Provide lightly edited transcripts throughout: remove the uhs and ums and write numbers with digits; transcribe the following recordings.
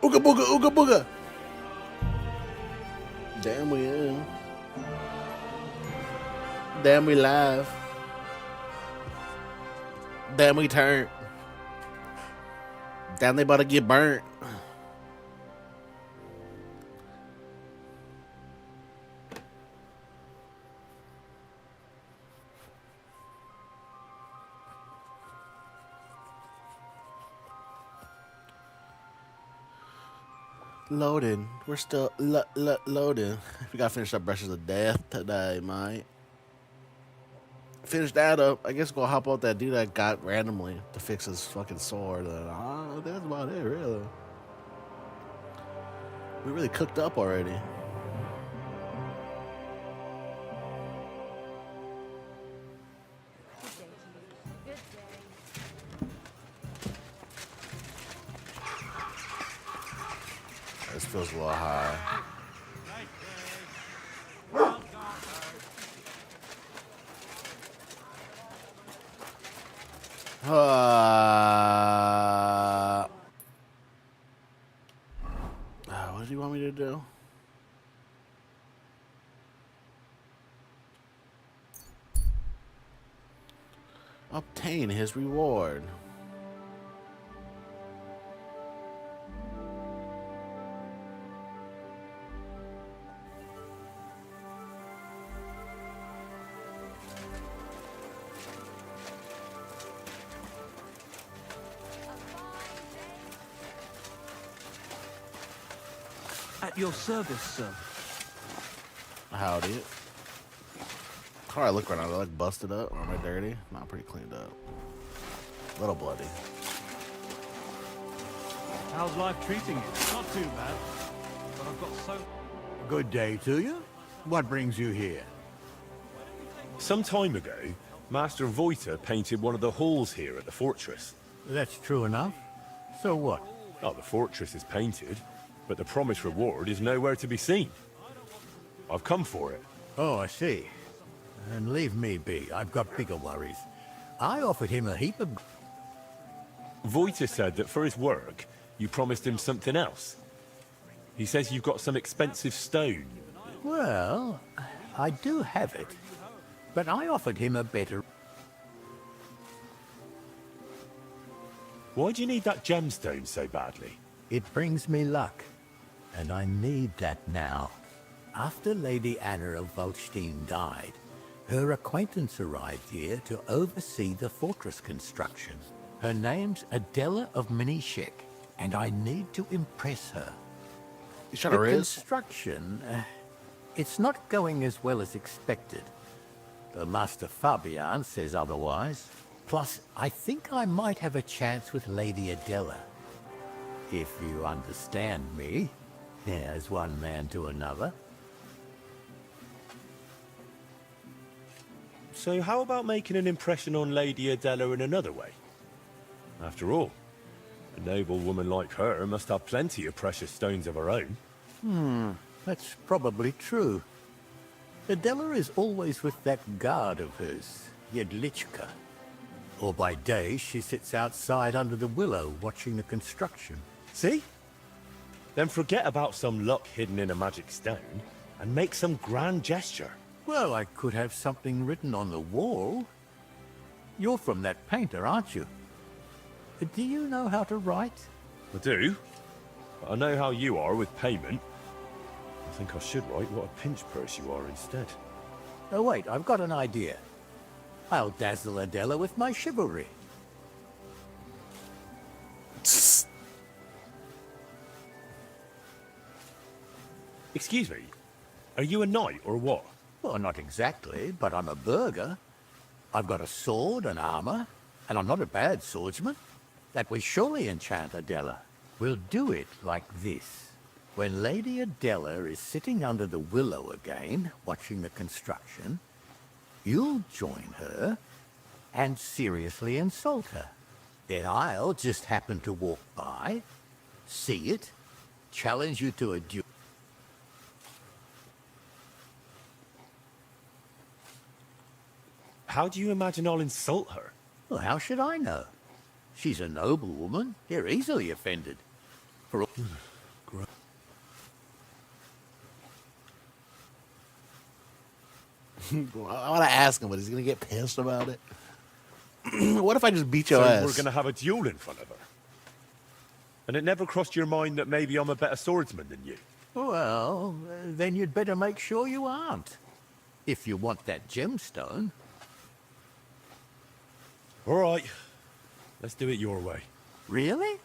Ooga booga, ooga booga. Damn, we in. Damn, we live. Damn, we turned. Damn, they about to get burnt. Loading. We're still loading. We gotta finish up Brushes of Death today, mate. Finish that up. I guess go hop out that dude that got randomly to fix his fucking sword. That's about it, really. We really cooked up already. This feels a little high. What do you want me to do? Obtain his reward. At your service, sir. Howdy. How do I look right now? Do I look busted up? Or am I dirty? No, I'm pretty cleaned up. A little bloody. How's life treating you? Not too bad. But I've got so... Good day to you. What brings you here? Some time ago, Master Voiter painted one of the halls here at the fortress. That's true enough. So what? Oh, the fortress is painted, but the promised reward is nowhere to be seen. I've come for it. Oh, I see. And leave me be. I've got bigger worries. I offered him a heap of... Voiter said that for his work, you promised him something else. He says you've got some expensive stone. Well, I do have it. But I offered him a better... Why do you need that gemstone so badly? It brings me luck. And I need that now. After Lady Anna of Volstein died, her acquaintance arrived here to oversee the fortress construction. Her name's Adela of Minishek, and I need to impress her. You trying to The riz? construction, it's not going as well as expected. The Master Fabian says otherwise. Plus, I think I might have a chance with Lady Adela. If you understand me, as one man to another. So how about making an impression on Lady Adela in another way? After all, a noble woman like her must have plenty of precious stones of her own. That's probably true. Adela is always with that guard of hers, Yedlichka. Or by day, she sits outside under the willow watching the construction. See? Then forget about some luck hidden in a magic stone and make some grand gesture. Well, I could have something written on the wall. You're from that painter, aren't you? Do you know how to write? I do. But I know how you are with payment. I think I should write what a pinch purse you are instead. Oh, wait, I've got an idea. I'll dazzle Adela with my chivalry. Excuse me, are you a knight or what? Well, not exactly, but I'm a burgher. I've got a sword and armor, and I'm not a bad swordsman. That will surely enchant Adela. We'll do it like this. When Lady Adela is sitting under the willow again, watching the construction, you'll join her and seriously insult her. Then I'll just happen to walk by, see it, challenge you to a duel. How do you imagine I'll insult her? Well, how should I know? She's a noble woman. You're easily offended. For all... I want to ask him, but he's gonna get pissed about it. What if I just beat your So ass? we're gonna have a duel in front of her. And it never crossed your mind that maybe I'm a better swordsman than you? Well, then you'd better make sure you aren't. If you want that gemstone. All right. Let's do it your way. Really?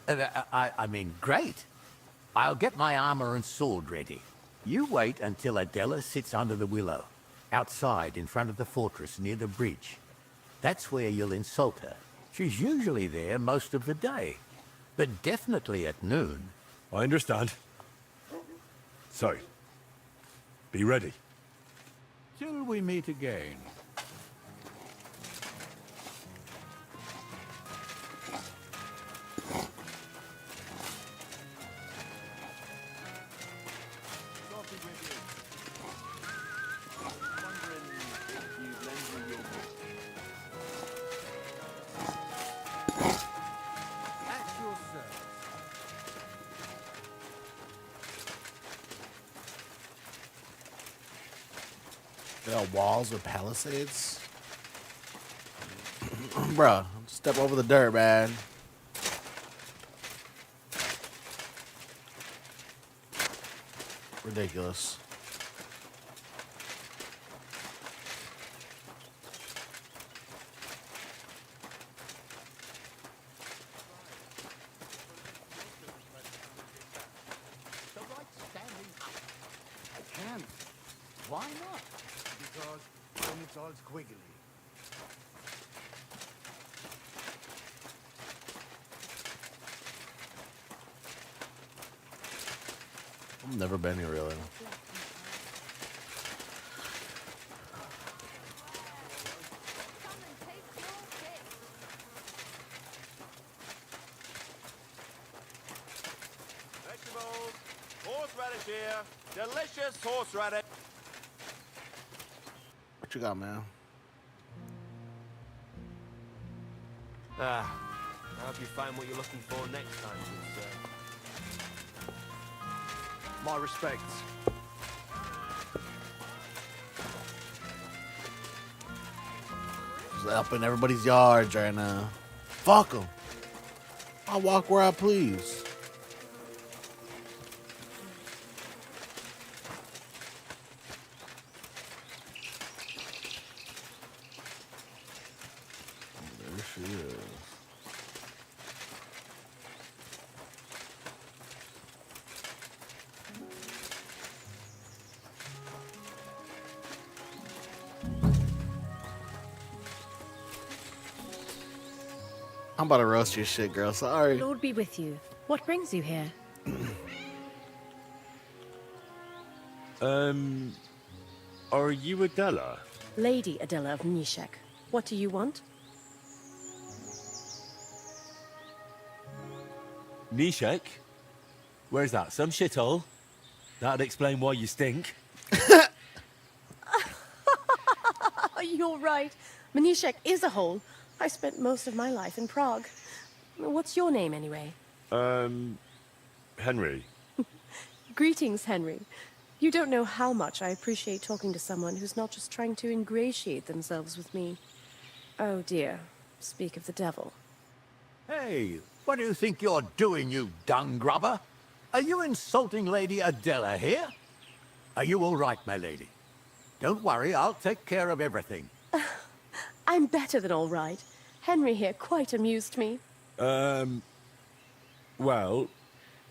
I mean, great. I'll get my armor and sword ready. You wait until Adela sits under the willow, outside in front of the fortress near the bridge. That's where you'll insult her. She's usually there most of the day, but definitely at noon. I understand. So, be ready. Till we meet again. There are walls with palisades. Bruh, step over the dirt, man. Ridiculous. Can't. Why not? Because then it's all squiggly. I've never been here really. Vegetables, horseradish here, delicious horseradish. What you got, man? I hope you find what you're looking for next time, good sir. My respects. Just up in everybody's yards right now. Fuck them. I'll walk where I please. There she is. I'm about to roast your shit, girl. Sorry. Lord be with you. What brings you here? Are you Adela? Lady Adela of Nishek. What do you want? Nishek? Where's that? Some shithole? That'd explain why you stink. You're right. Manishek is a hole. I spent most of my life in Prague. What's your name, anyway? Henry. Greetings, Henry. You don't know how much I appreciate talking to someone who's not just trying to ingratiate themselves with me. Oh, dear. Speak of the devil. Hey, what do you think you're doing, you dung grubber? Are you insulting Lady Adela here? Are you all right, my lady? Don't worry, I'll take care of everything. I'm better than all right. Henry here quite amused me. Well,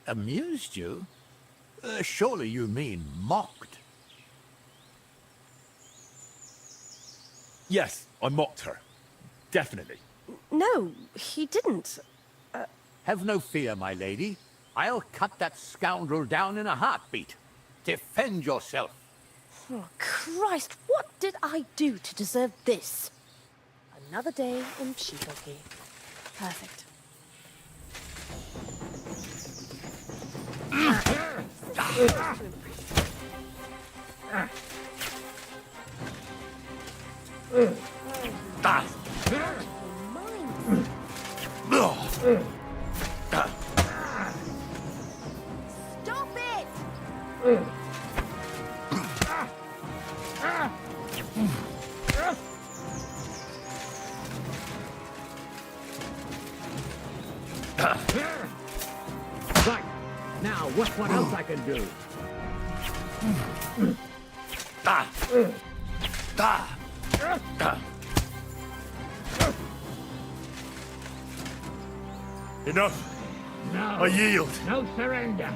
Amused you? Surely you mean mocked. yes, I mocked her. Definitely. No, he didn't. Have no fear, my lady. I'll cut that scoundrel down in a heartbeat. Defend yourself. Oh, Christ, what did I do to deserve this? Another day in Pshikoki. Perfect. Right. Now, what's what else I can do? Enough. No. I yield. No surrender.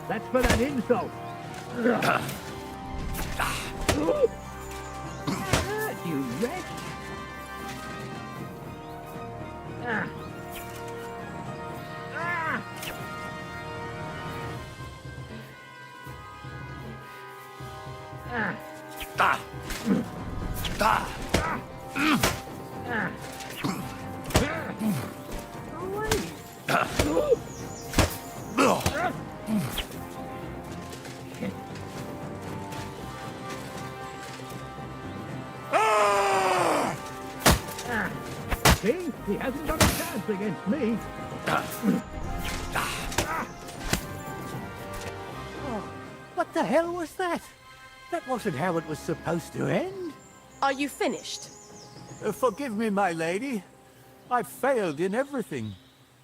That's for that insult. You wretch. See? He hasn't got a chance against me. What the hell was that? That wasn't how it was supposed to end. Are you finished? Forgive me, my lady. I failed in everything.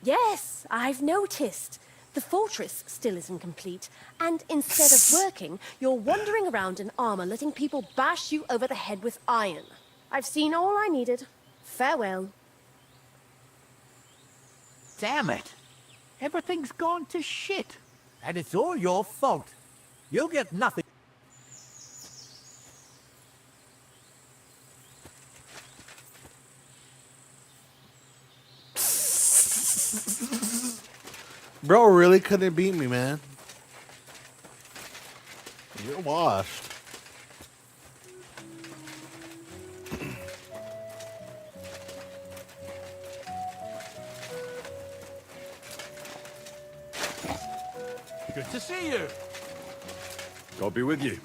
Yes, I've noticed. The fortress still isn't complete, and instead of working, you're wandering around in armor letting people bash you over the head with iron. I've seen all I needed. Farewell. Damn it. Everything's gone to shit. And it's all your fault. You'll get nothing. Bro really couldn't beat me, man. You're washed. Good to see you. God be with you.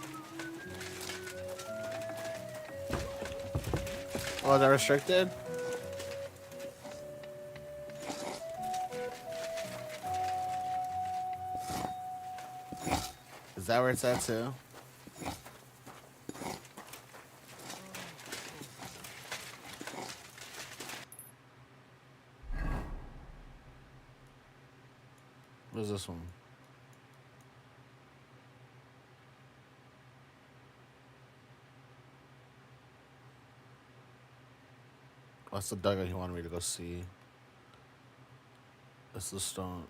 Oh, is that restricted? Is that where it's at too? What's this one? That's the dugout he wanted me to go see. That's the stone.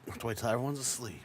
Have to wait till everyone's asleep.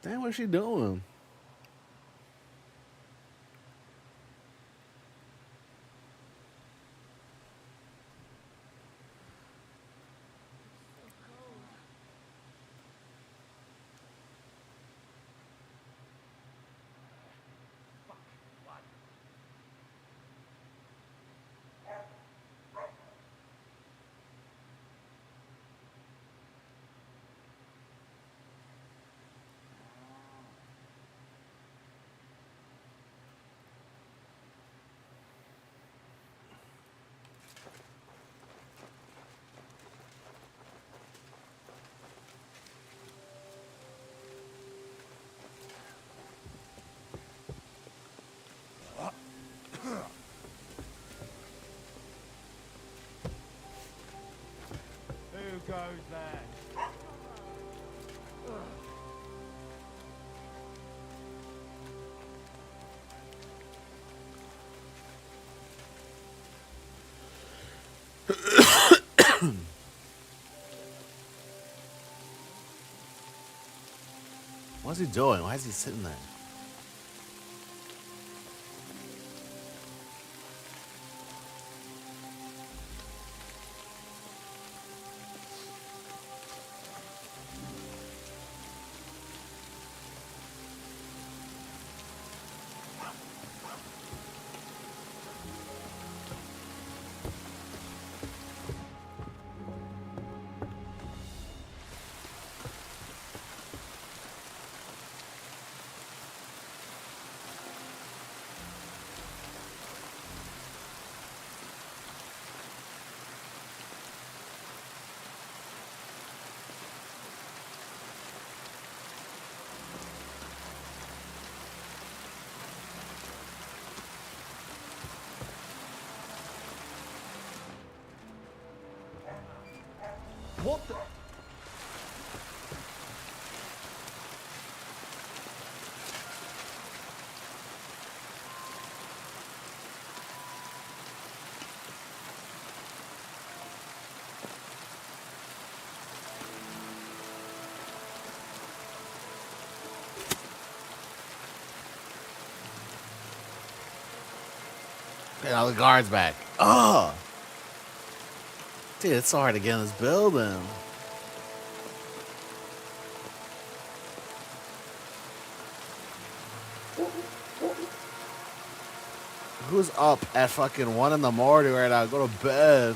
Damn, what's she doing? goes there? What's he doing? Why is he sitting there? What the? Get all the guards back. Oh! Dude, it's so hard to get in this building. Who's up at fucking 1 in the morning right now? Go to bed.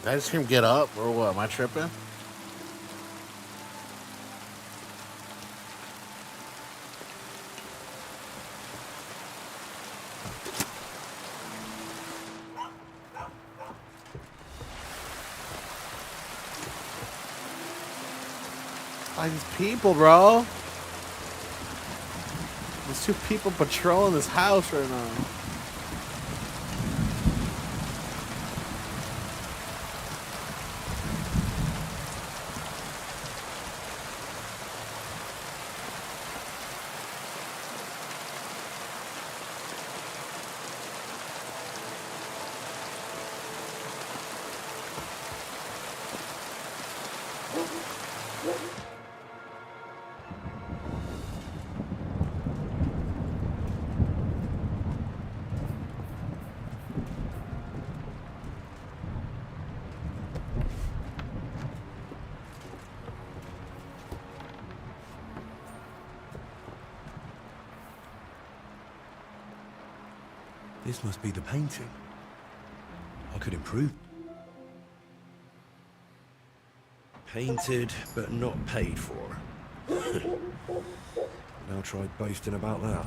Did I just hear him get up or what? Am I tripping? Like these people, bro. There's 2 people patrolling this house right now. This must be the painting. I could improve. Painted, but not paid for. Now try boasting about that.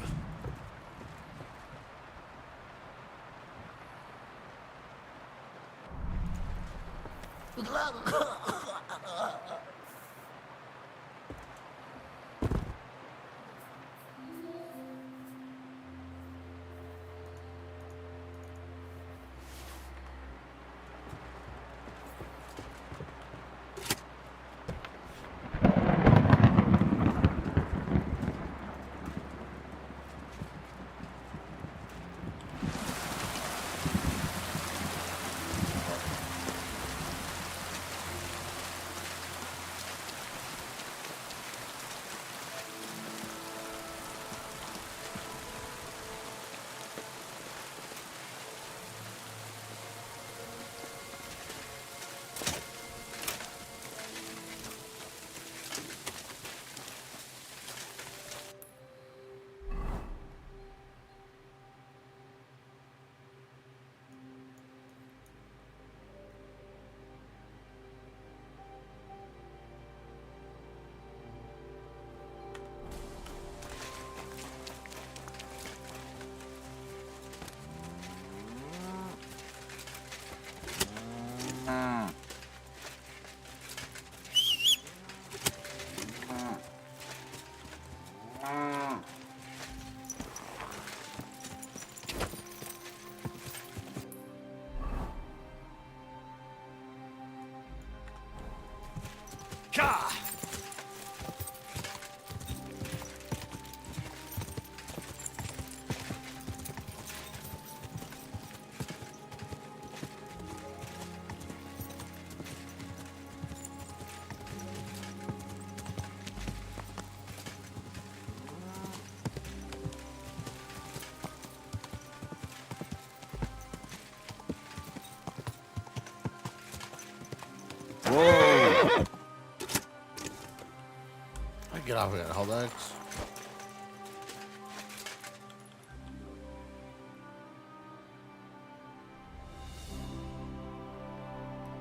Whoa! I get off of that. Hold X.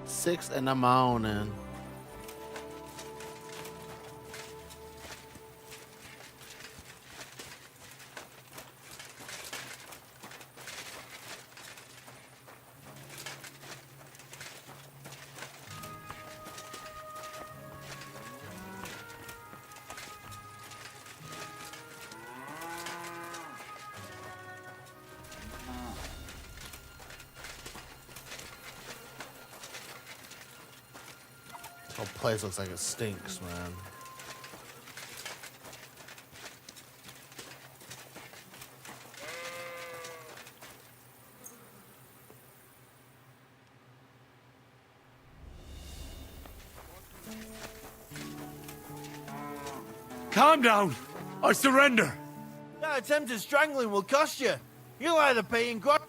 Six in the morning. This whole place looks like it stinks, man. Calm down! I surrender! That attempted strangling will cost you. You'll either pay in grog.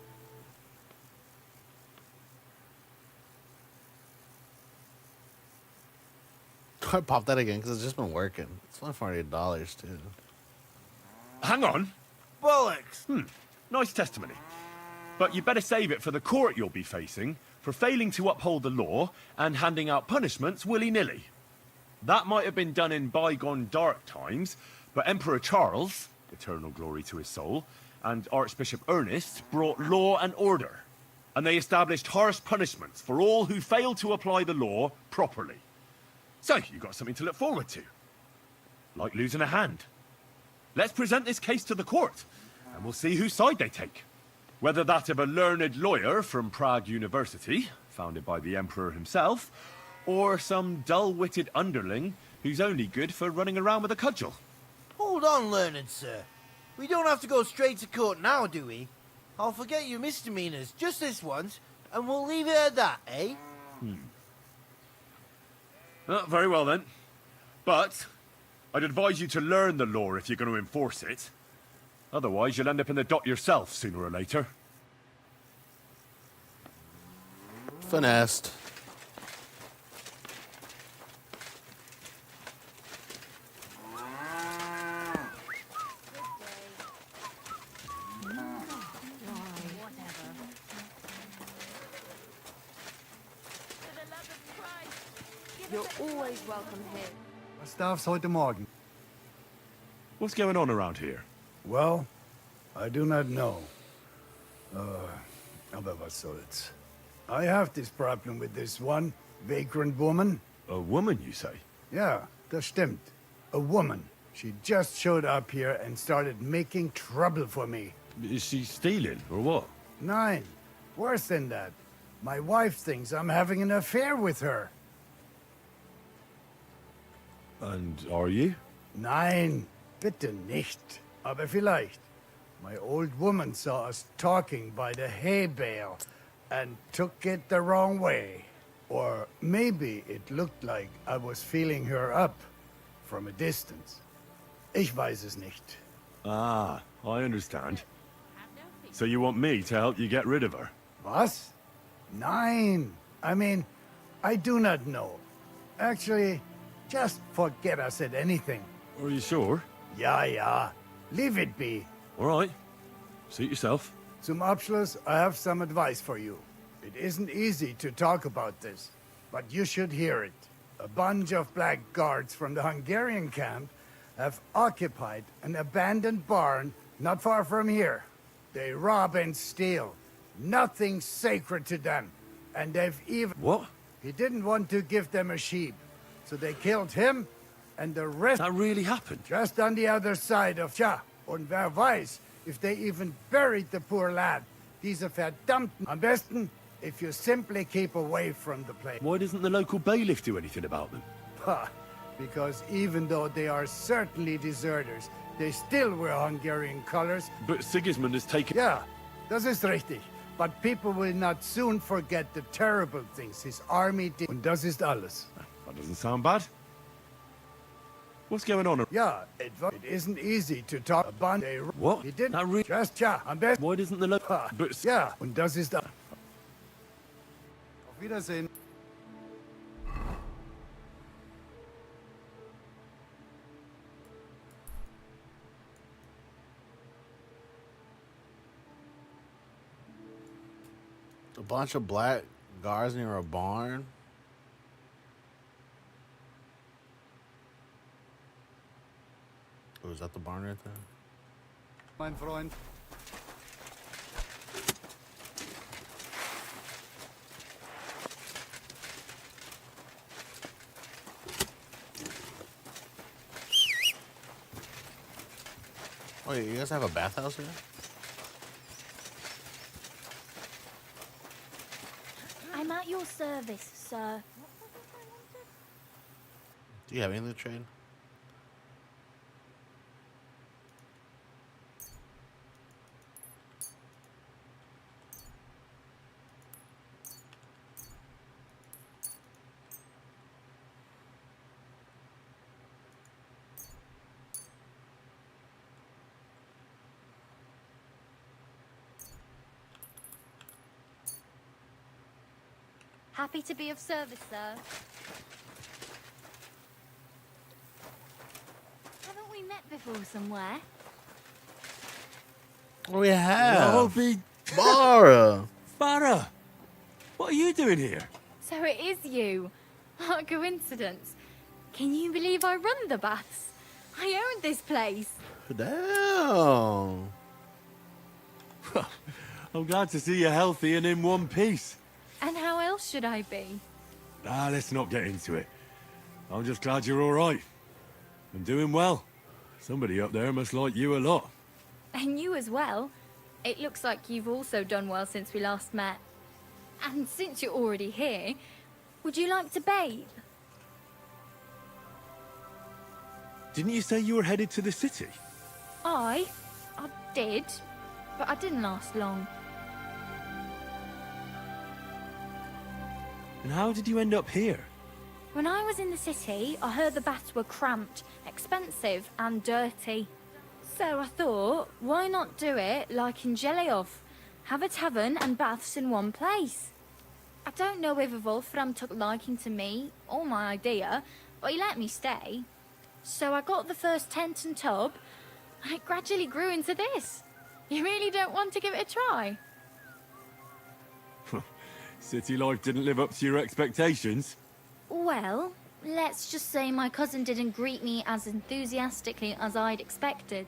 I pop that again because it's just been working. It's only $48 too. Hang on. Bollocks! Nice testimony. But you better save it for the court you'll be facing for failing to uphold the law and handing out punishments willy-nilly. That might have been done in bygone dark times, but Emperor Charles, eternal glory to his soul, and Archbishop Ernest brought law and order, and they established harsh punishments for all who failed to apply the law properly. So, you got something to look forward to. Like losing a hand. Let's present this case to the court, and we'll see whose side they take. Whether that of a learned lawyer from Prague University, founded by the Emperor himself, or some dull-witted underling who's only good for running around with a cudgel. Hold on, learned sir. We don't have to go straight to court now, do we? I'll forget your misdemeanors just this once, and we'll leave it at that, eh? Very well then. But I'd advise you to learn the law if you're going to enforce it. Otherwise, you'll end up in the dock yourself sooner or later. Finessed. You're always welcome here. Was darf's heute Morgen? What's going on around here? Well, I do not know. Aber was soll's. I have this problem with this one vagrant woman. A woman, you say? Yeah, das stimmt. A woman. She just showed up here and started making trouble for me. Is she stealing, or what? Nein, worse than that. My wife thinks I'm having an affair with her. And are you? Nein, bitte nicht. Aber vielleicht. My old woman saw us talking by the hay bale and took it the wrong way. Or maybe it looked like I was feeling her up from a distance. Ich weiß es nicht. Ah, I understand. So you want me to help you get rid of her? Was? Nein. I mean, I do not know. Actually, just forget I said anything. Are you sure? Ja, ja. Leave it be. All right. Suit yourself. Zum Abschluss, I have some advice for you. It isn't easy to talk about this, but you should hear it. A bunch of black guards from the Hungarian camp have occupied an abandoned barn not far from here. They rob and steal. Nothing sacred to them. And they've even... What? He didn't want to give them a sheep, so they killed him and the rest... That really happened? Just on the other side of... Tja, und wer weiß, if they even buried the poor lad. Diese verdammten... Am besten, if you simply keep away from the place. Why doesn't the local bailiff do anything about them? Ha! Because even though they are certainly deserters, they still wear Hungarian colors. But Sigismund has taken... Yeah, das ist richtig. But people will not soon forget the terrible things his army did. Und das ist alles. That doesn't sound bad. What's going on? Yeah, it isn't easy to talk about... What? He didn't... That Just, ja, am besten... Why doesn't the local... Ha, But... ja, und das ist... Auf Wiedersehen. A bunch of black guards near a barn. Oh, is that the barn right there? Mein Freund. Oh, yeah, you guys have a bathhouse here? I'm at your service, sir. Do you have anything to trade? Happy to be of service, sir. Haven't we met before somewhere? We have. Oh, be... Mara. Farah! What are you doing here? So it is you. What a coincidence. Can you believe I run the baths? I own this place. Damn. I'm glad to see you healthy and in one piece. And how else should I be? Ah, let's not get into it. I'm just glad you're all right. I'm doing well. Somebody up there must like you a lot. And you as well. It looks like you've also done well since we last met. And since you're already here, would you like to bathe? Didn't you say you were headed to the city? I did, but I didn't last long. And how did you end up here? When I was in the city, I heard the baths were cramped, expensive, and dirty. So I thought, why not do it like in Jellyov? Have a tavern and baths in one place. I don't know whether Wolfram took liking to me or my idea, but he let me stay. So I got the first tent and tub, and it gradually grew into this. You really don't want to give it a try? City life didn't live up to your expectations? Well, let's just say my cousin didn't greet me as enthusiastically as I'd expected.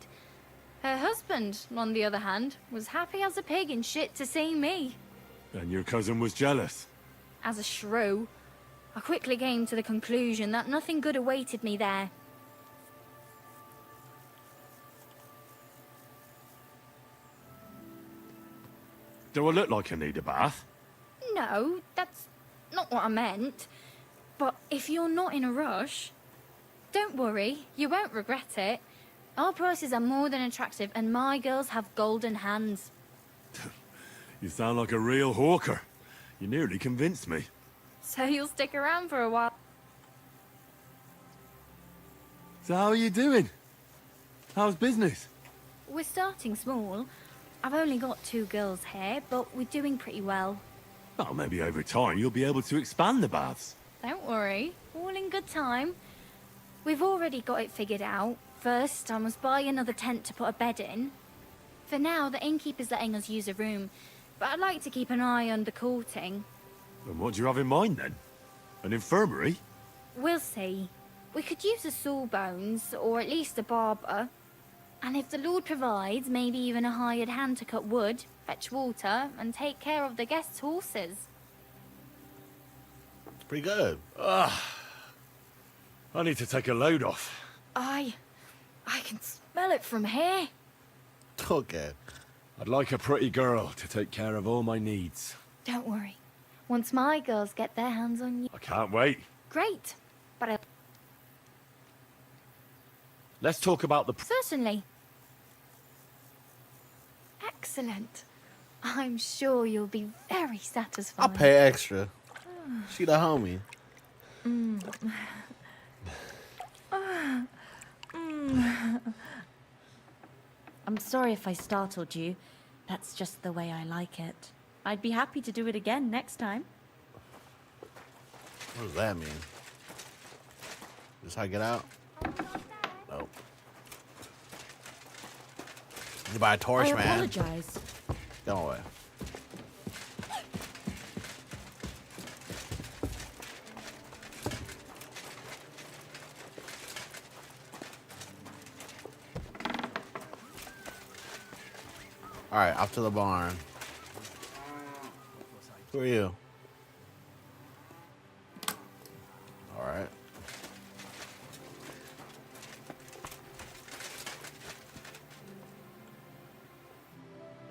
Her husband, on the other hand, was happy as a pig in shit to see me. And your cousin was jealous? As a shrew, I quickly came to the conclusion that nothing good awaited me there. Do I look like I need a bath? No, that's not what I meant. But if you're not in a rush, don't worry, you won't regret it. Our prices are more than attractive and my girls have golden hands. You sound like a real hawker. You nearly convinced me. So you'll stick around for a while. So how are you doing? How's business? We're starting small. I've only got 2 girls here, but we're doing pretty well. Well, maybe over time you'll be able to expand the baths. Don't worry, all in good time. We've already got it figured out. First, I must buy another tent to put a bed in. For now, the innkeeper's letting us use a room, but I'd like to keep an eye on the courting. And what do you have in mind then? An infirmary? We'll see. We could use a sawbones, or at least a barber. And if the Lord provides, maybe even a hired hand to cut wood, fetch water, and take care of the guests' horses. It's pretty good. Ugh. I need to take a load off. I can smell it from here. Okay. I'd like a pretty girl to take care of all my needs. Don't worry. Once my girls get their hands on you... I can't wait. Great. But Let's talk about the... Certainly. Excellent. I'm sure you'll be very satisfied. I'll pay extra. She the homie. I'm sorry if I startled you. That's just the way I like it. I'd be happy to do it again next time. What does that mean? Just how I get out? Nope. You buy a torch, I man. apologize. Go away. All right, off to the barn. Who are you? All right.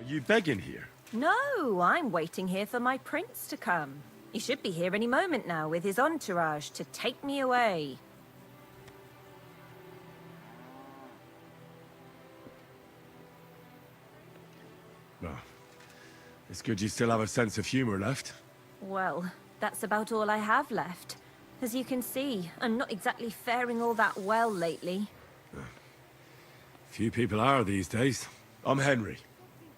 Are you begging here? No, I'm waiting here for my prince to come. He should be here any moment now with his entourage to take me away. Well, it's good you still have a sense of humor left. Well, that's about all I have left. As you can see, I'm not exactly faring all that well lately. Few people are these days. I'm Henry.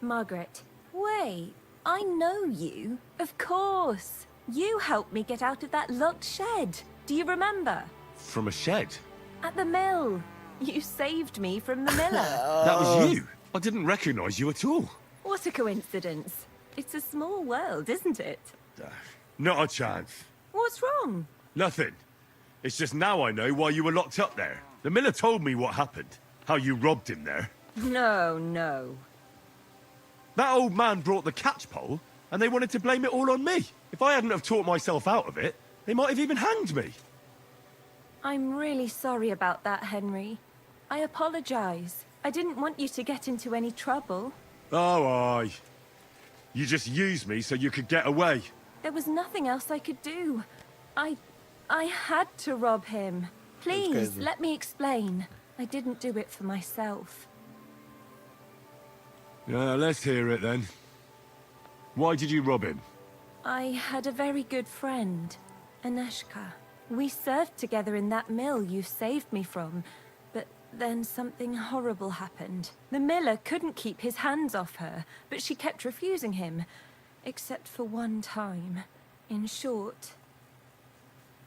Margaret, wait, I know you. Of course. You helped me get out of that locked shed. Do you remember? From a shed? At the mill. You saved me from the miller. That was you? I didn't recognize you at all. What a coincidence. It's a small world, isn't it? Not a chance. What's wrong? Nothing. It's just now I know why you were locked up there. The miller told me what happened. How you robbed him there. No. That old man brought the catchpole, and they wanted to blame it all on me. If I hadn't have talked myself out of it, they might have even hanged me. I'm really sorry about that, Henry. I apologize. I didn't want you to get into any trouble. Oh, aye. You just used me so you could get away. There was nothing else I could do. I had to rob him. Please, let me explain. I didn't do it for myself. Let's hear it then. Why did you rob him? I had a very good friend, Aneshka. We served together in that mill you saved me from, but then something horrible happened. The miller couldn't keep his hands off her, but she kept refusing him, except for one time. In short,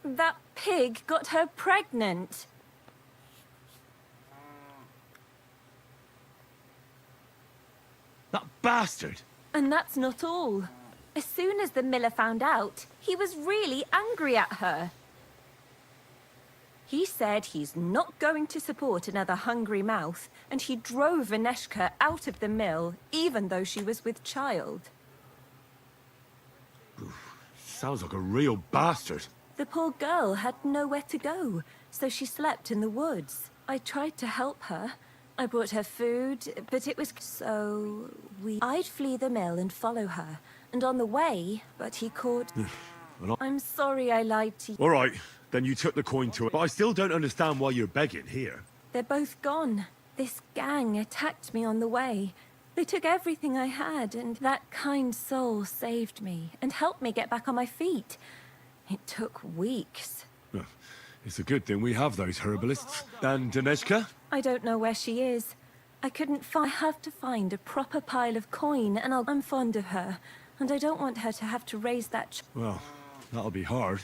that pig got her pregnant. That bastard! And that's not all. As soon as the miller found out, he was really angry at her. He said he's not going to support another hungry mouth, and he drove Aneshka out of the mill, even though she was with child. Sounds like a real bastard. The poor girl had nowhere to go, so she slept in the woods. I tried to help her. I brought her food, but it was so I'd flee the mill and follow her, and on the way, but he caught... I'm sorry I lied to you. All right, then you took the coin to it. But I still don't understand why you're begging here. They're both gone. This gang attacked me on the way. They took everything I had, and that kind soul saved me and helped me get back on my feet. It took weeks. It's a good thing we have those herbalists. And Daneshka? I don't know where she is. I couldn't find... I have to find a proper pile of coin, and I'm fond of her. And I don't want her to have to raise that... Well, that'll be hard.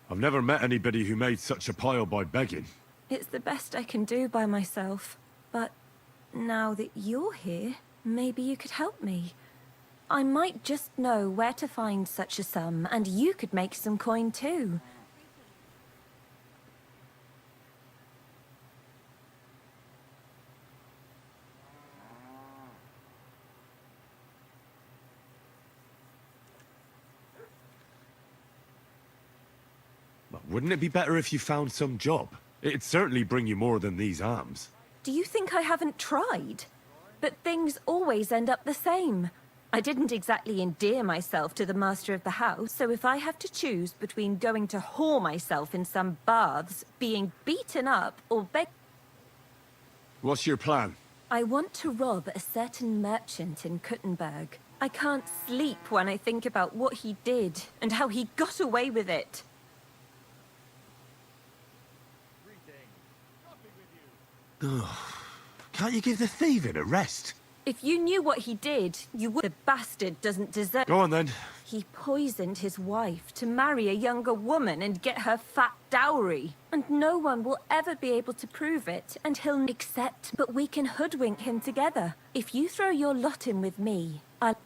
I've never met anybody who made such a pile by begging. It's the best I can do by myself. But now that you're here, maybe you could help me. I might just know where to find such a sum, and you could make some coin too. Wouldn't it be better if you found some job? It'd certainly bring you more than these alms. Do you think I haven't tried? But things always end up the same. I didn't exactly endear myself to the master of the house, so if I have to choose between going to whore myself in some baths, being beaten up, or beg... What's your plan? I want to rob a certain merchant in Kuttenberg. I can't sleep when I think about what he did, and how he got away with it. Can't you give the thieving a rest? If you knew what he did, you would... The bastard doesn't deserve... Go on then. He poisoned his wife to marry a younger woman and get her fat dowry. And no one will ever be able to prove it, and he'll accept. But we can hoodwink him together. If you throw your lot in with me, I'll...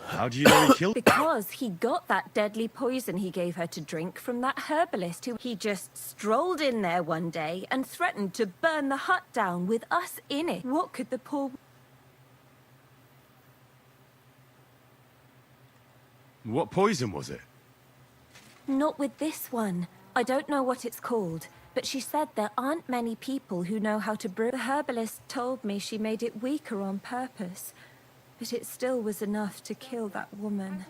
How do you know he killed... Because he got that deadly poison he gave her to drink from that herbalist who... He just strolled in there one day and threatened to burn the hut down with us in it. What could the poor... What poison was it? Not with this one. I don't know what it's called, but she said there aren't many people who know how to brew. The herbalist told me she made it weaker on purpose. But it still was enough to kill that woman.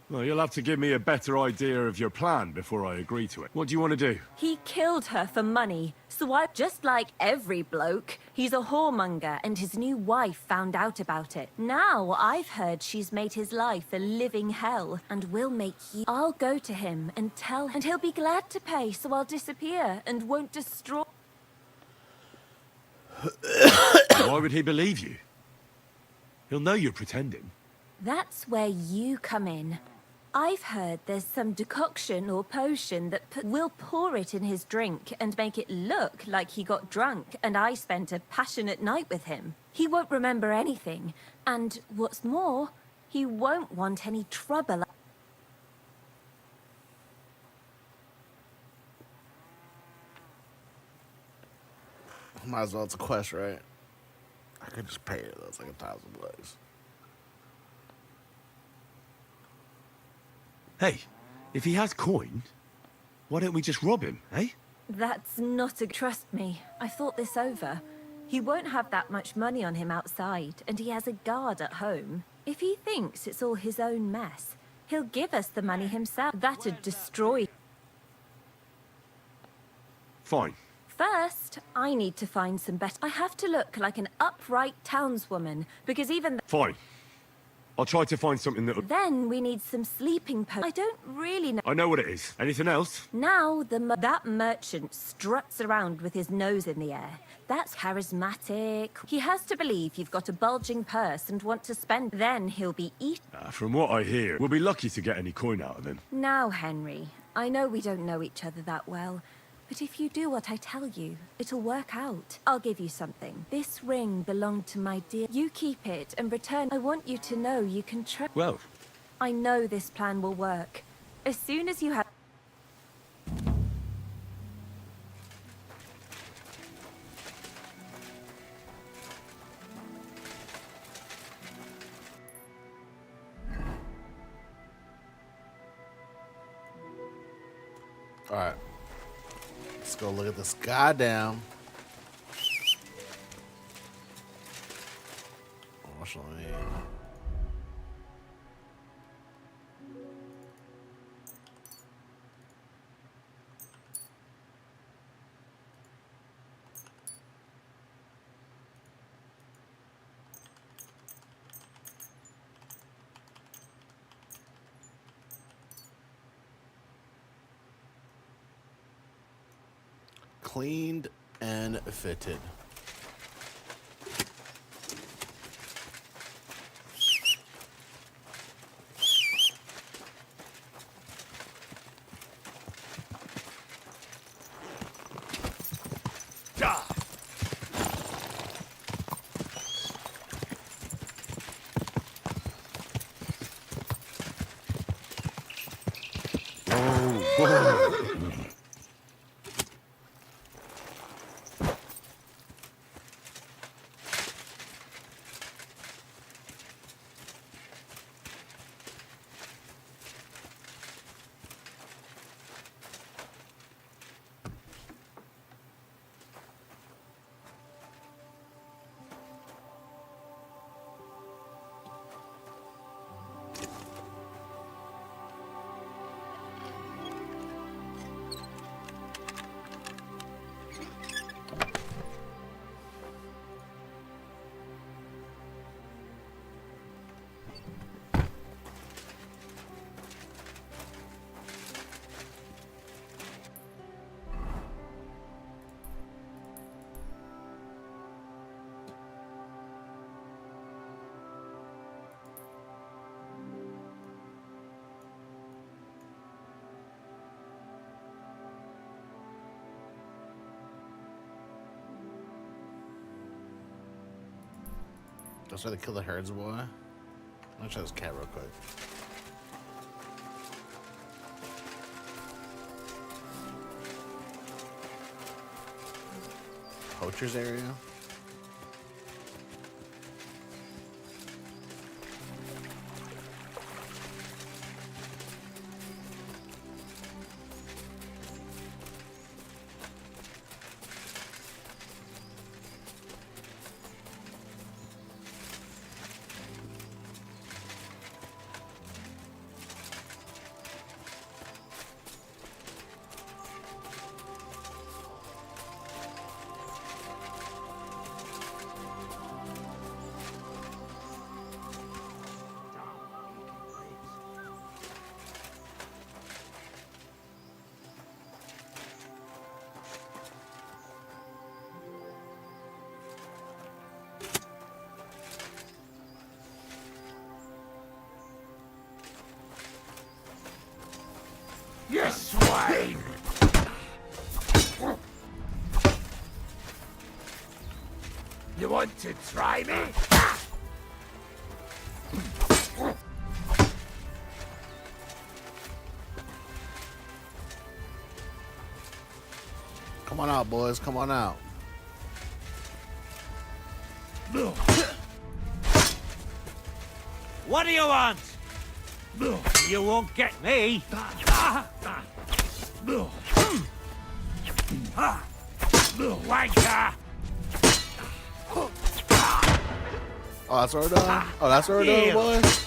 Well, you'll have to give me a better idea of your plan before I agree to it. What do you want to do? He killed her for money, so I... Just like every bloke, he's a whoremonger, and his new wife found out about it. Now I've heard she's made his life a living hell, and will make you... I'll go to him and tell him, and he'll be glad to pay, so I'll disappear and won't destroy... Why would he believe you? He'll know you're pretending. That's where you come in. I've heard there's some decoction or potion that will pour it in his drink and make it look like he got drunk and I spent a passionate night with him. He won't remember anything, and what's more, he won't want any trouble. Might as well, it's a quest, right? I could just pay it. That's like $1,000 bucks. Hey, if he has coin, why don't we just rob him, eh? That's not a... Trust me, I thought this over. He won't have that much money on him outside, and he has a guard at home. If he thinks it's all his own mess, he'll give us the money himself. That'd destroy... Fine. First, I need to find some better... I have to look like an upright townswoman, because even... Fine. I'll try to find something that'll... Then we need some sleeping potions. I don't really know... I know what it is. Anything else? Now, that merchant struts around with his nose in the air. That's charismatic. He has to believe you've got a bulging purse and want to spend... Then he'll be eaten. From what I hear, we'll be lucky to get any coin out of him. Now, Henry, I know we don't know each other that well, but if you do what I tell you, it'll work out. I'll give you something. This ring belonged to my dear... You keep it and return... I want you to know you can trust... Well... I know this plan will work. As soon as you have... All right. Let's go look at this goddamn. What's the name? Cleaned and fitted. Let's try to kill the herds, boy. Let's try this cat real quick. Poacher's area. You swine! You want to try me? Come on out, boys. Come on out. What do you want? You won't get me. Wanker! Oh, that's what we're doing? Oh, that's what we're doing, boys?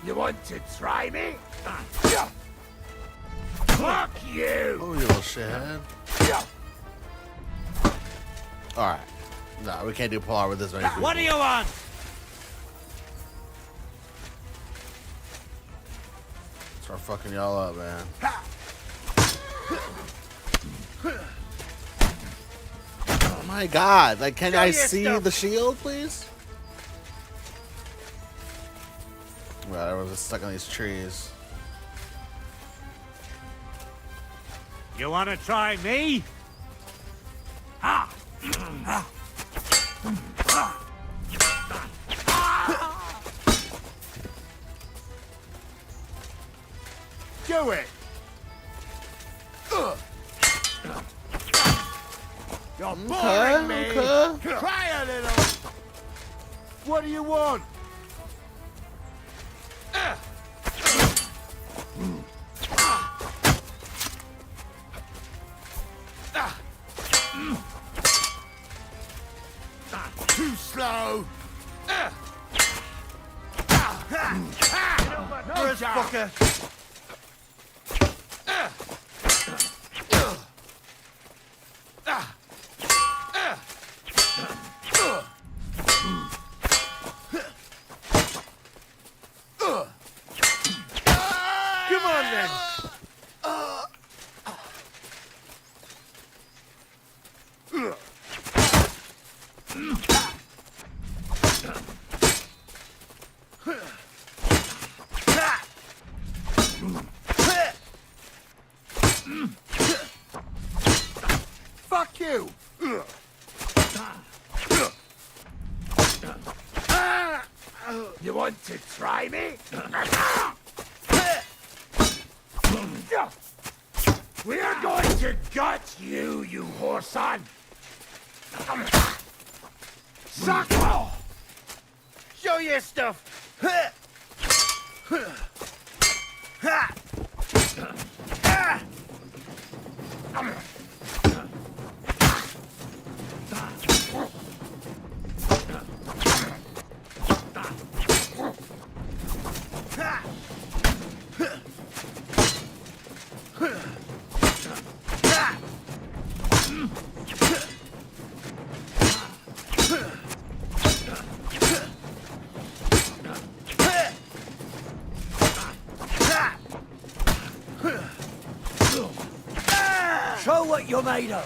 You want to try me? Fuck you! Oh, you little shithead. Alright. Nah, we can't do Polar with this many people. What do you want? Start fucking y'all up, man. Oh my god. Like, can I see the shield, please? Well, everyone's just stuck on these trees. You want to try me? Ha! You're boring me. Okay. Cry a little. What do you want? Too slow. First fucker. Come on then. Fuck you. You want to try me? We are going to gut you, you whoreson! Suck! Show your stuff. Show what you're made of!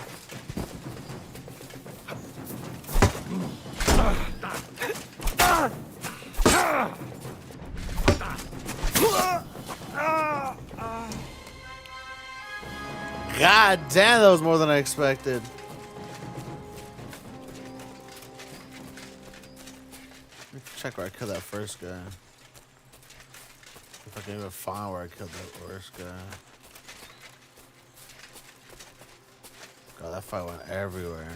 God damn, that was more than I expected. Check where I killed that first guy. If I can even find where I killed that first guy. God, that fight went everywhere.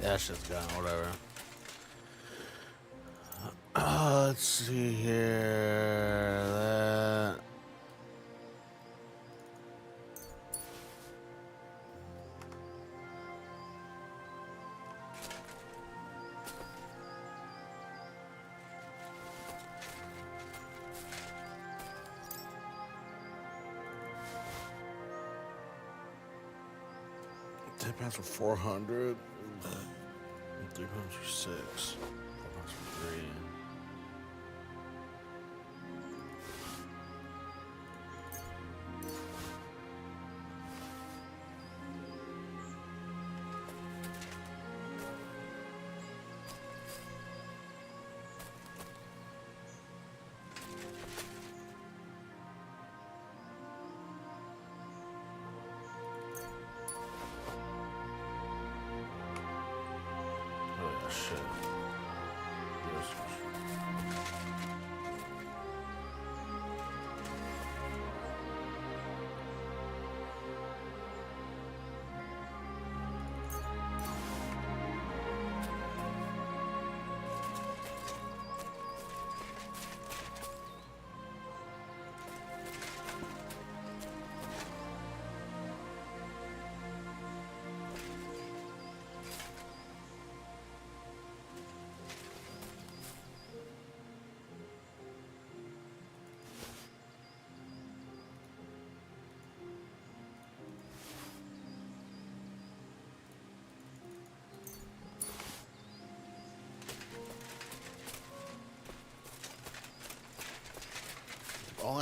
Yeah, that shit's gone, whatever. Let's see here. That. Tip pants for 400. 3 pounds for 6. 4 pounds for 3. Oh, yeah, shit.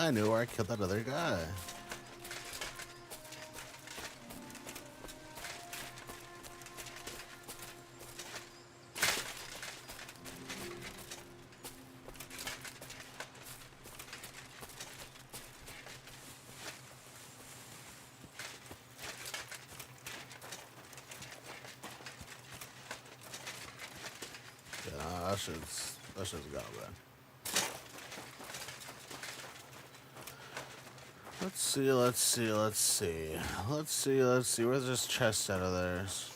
I knew where I killed that other guy. Yeah, that shit's got bad. Let's see. Where's this chest out of theirs?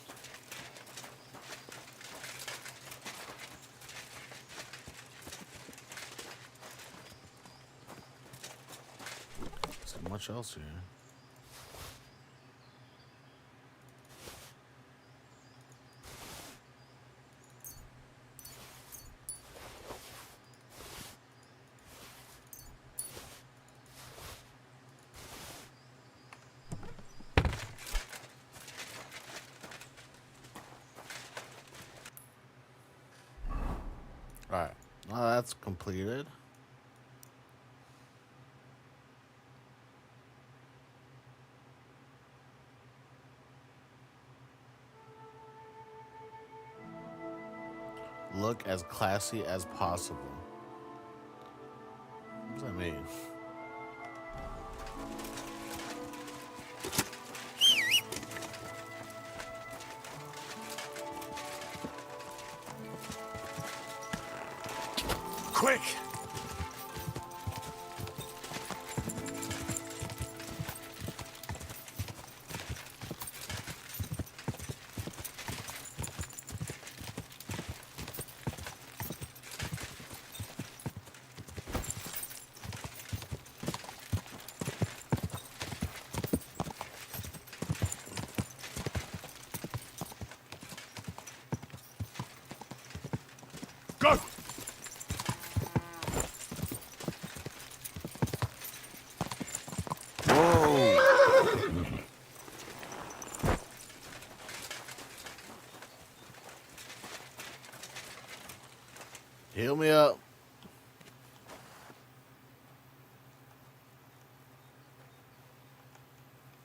So much else here. Alright, well, that's completed. Look as classy as possible. What does that mean? Quick! Go! Heal me up.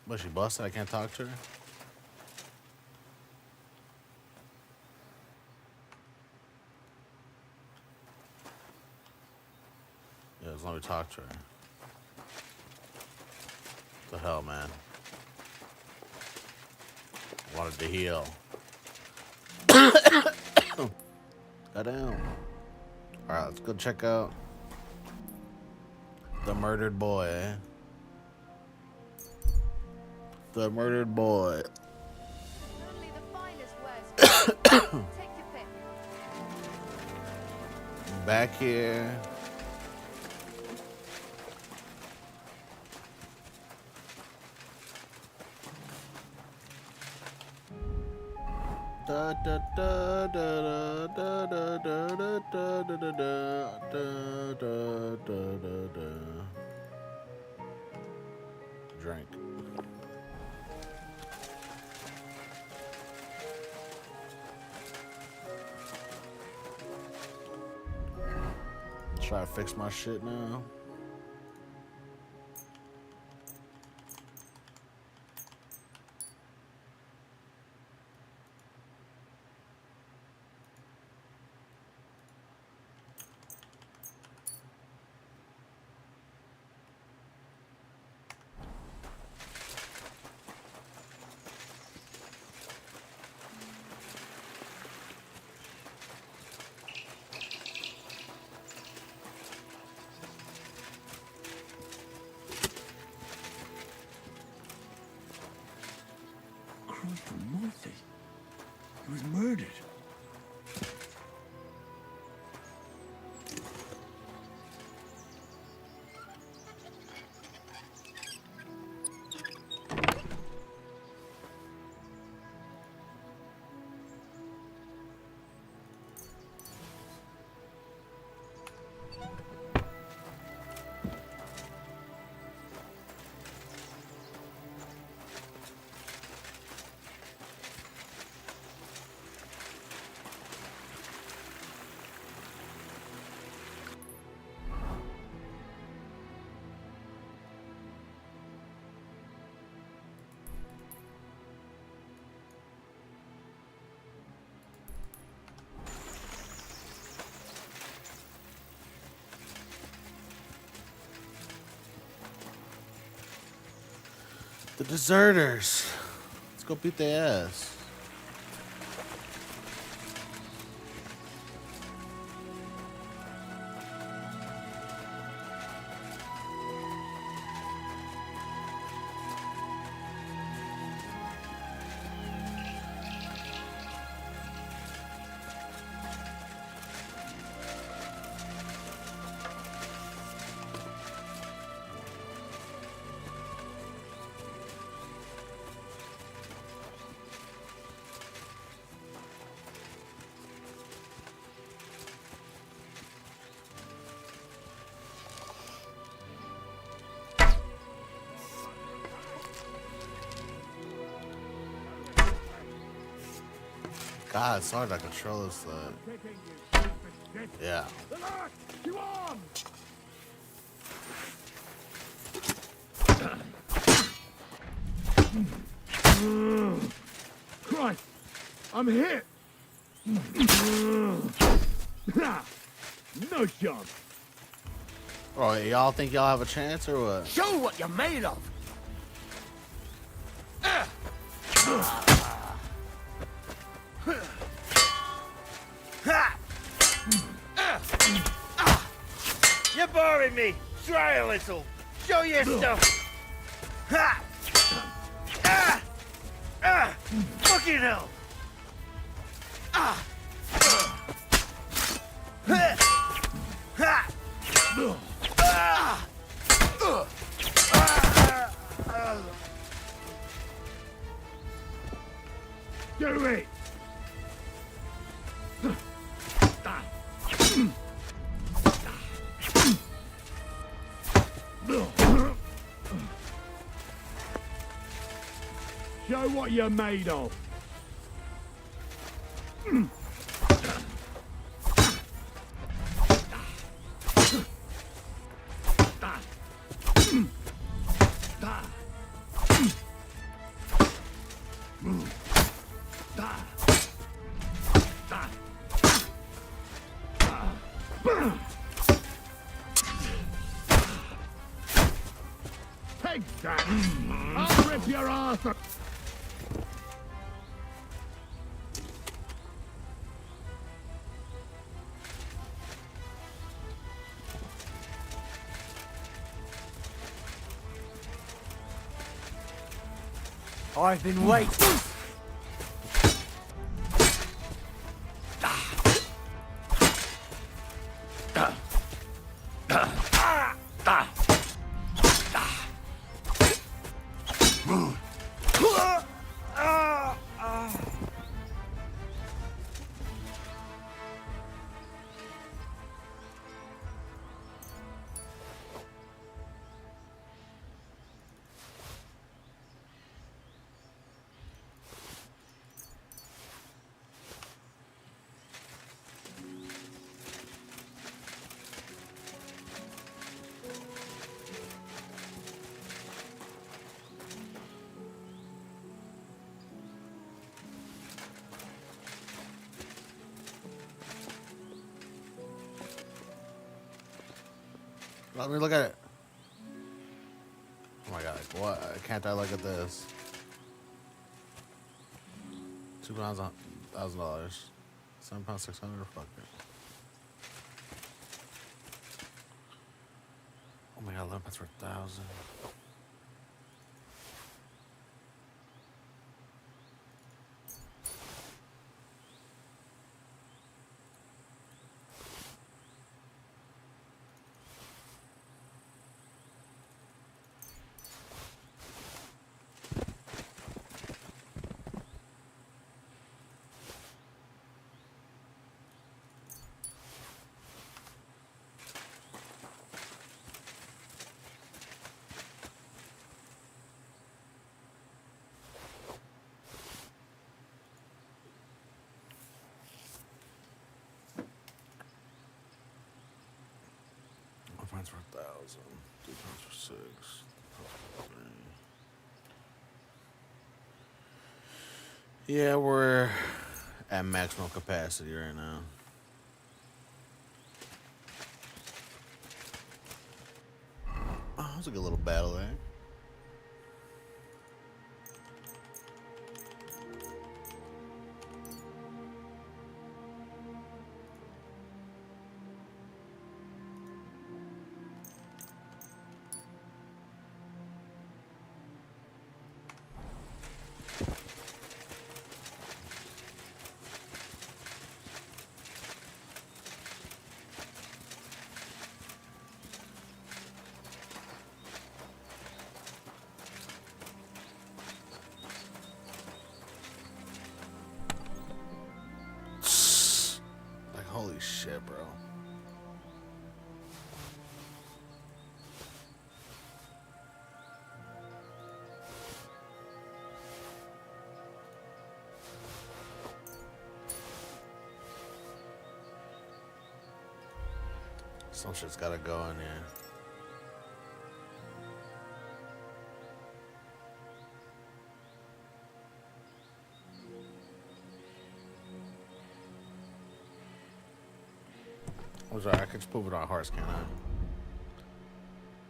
Was she busted? I can't talk to her? Yeah, as long as we talk to her. What the hell, man? Wanted to heal. Goddamn. Alright, let's go check out the murdered boy, eh? The murdered boy. Only the finest wares. Take your pick. Back here. Da da da da da da da da da da da da da da da. Drink. Try to fix my shit now. The deserters. Let's go beat their ass. God, it's hard to control this thing. Yeah. Christ! I'm hit! No chance! Oh, y'all think y'all have a chance or what? Show what you're made of! You're boring me! Try a little! Show your stuff! Ha! Ah! Ah! Fucking hell! Ah! Ha! Ah! Do it! Show what you're made of. Take that! I'll rip your ass up! I've been waiting. Let me look at it. Oh my god, what? Can't I look at this? $2,000. $7,600. Fuck it. Oh my god, 11 pence for 1,000. Points for 1,000. 2 points for 6. Yeah, we're at maximum capacity right now. Oh, that was a good little battle there. shit, bro. Some shit's gotta go in here. Was right? I could just move it on a horse, can't I?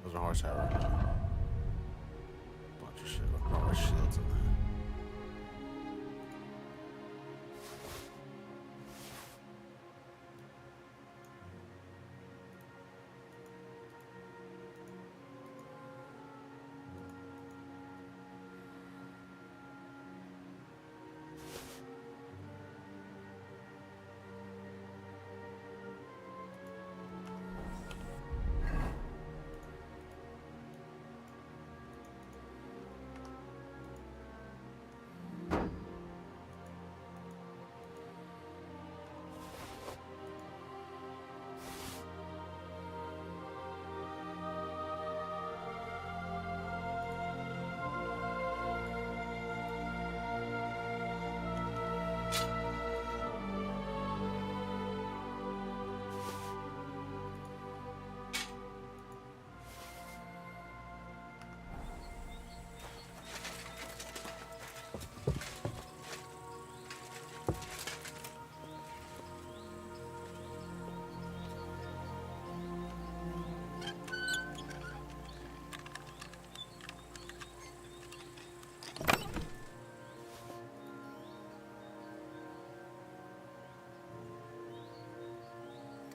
There's a horse out right now. Bunch of shit. Look at all the shields in there.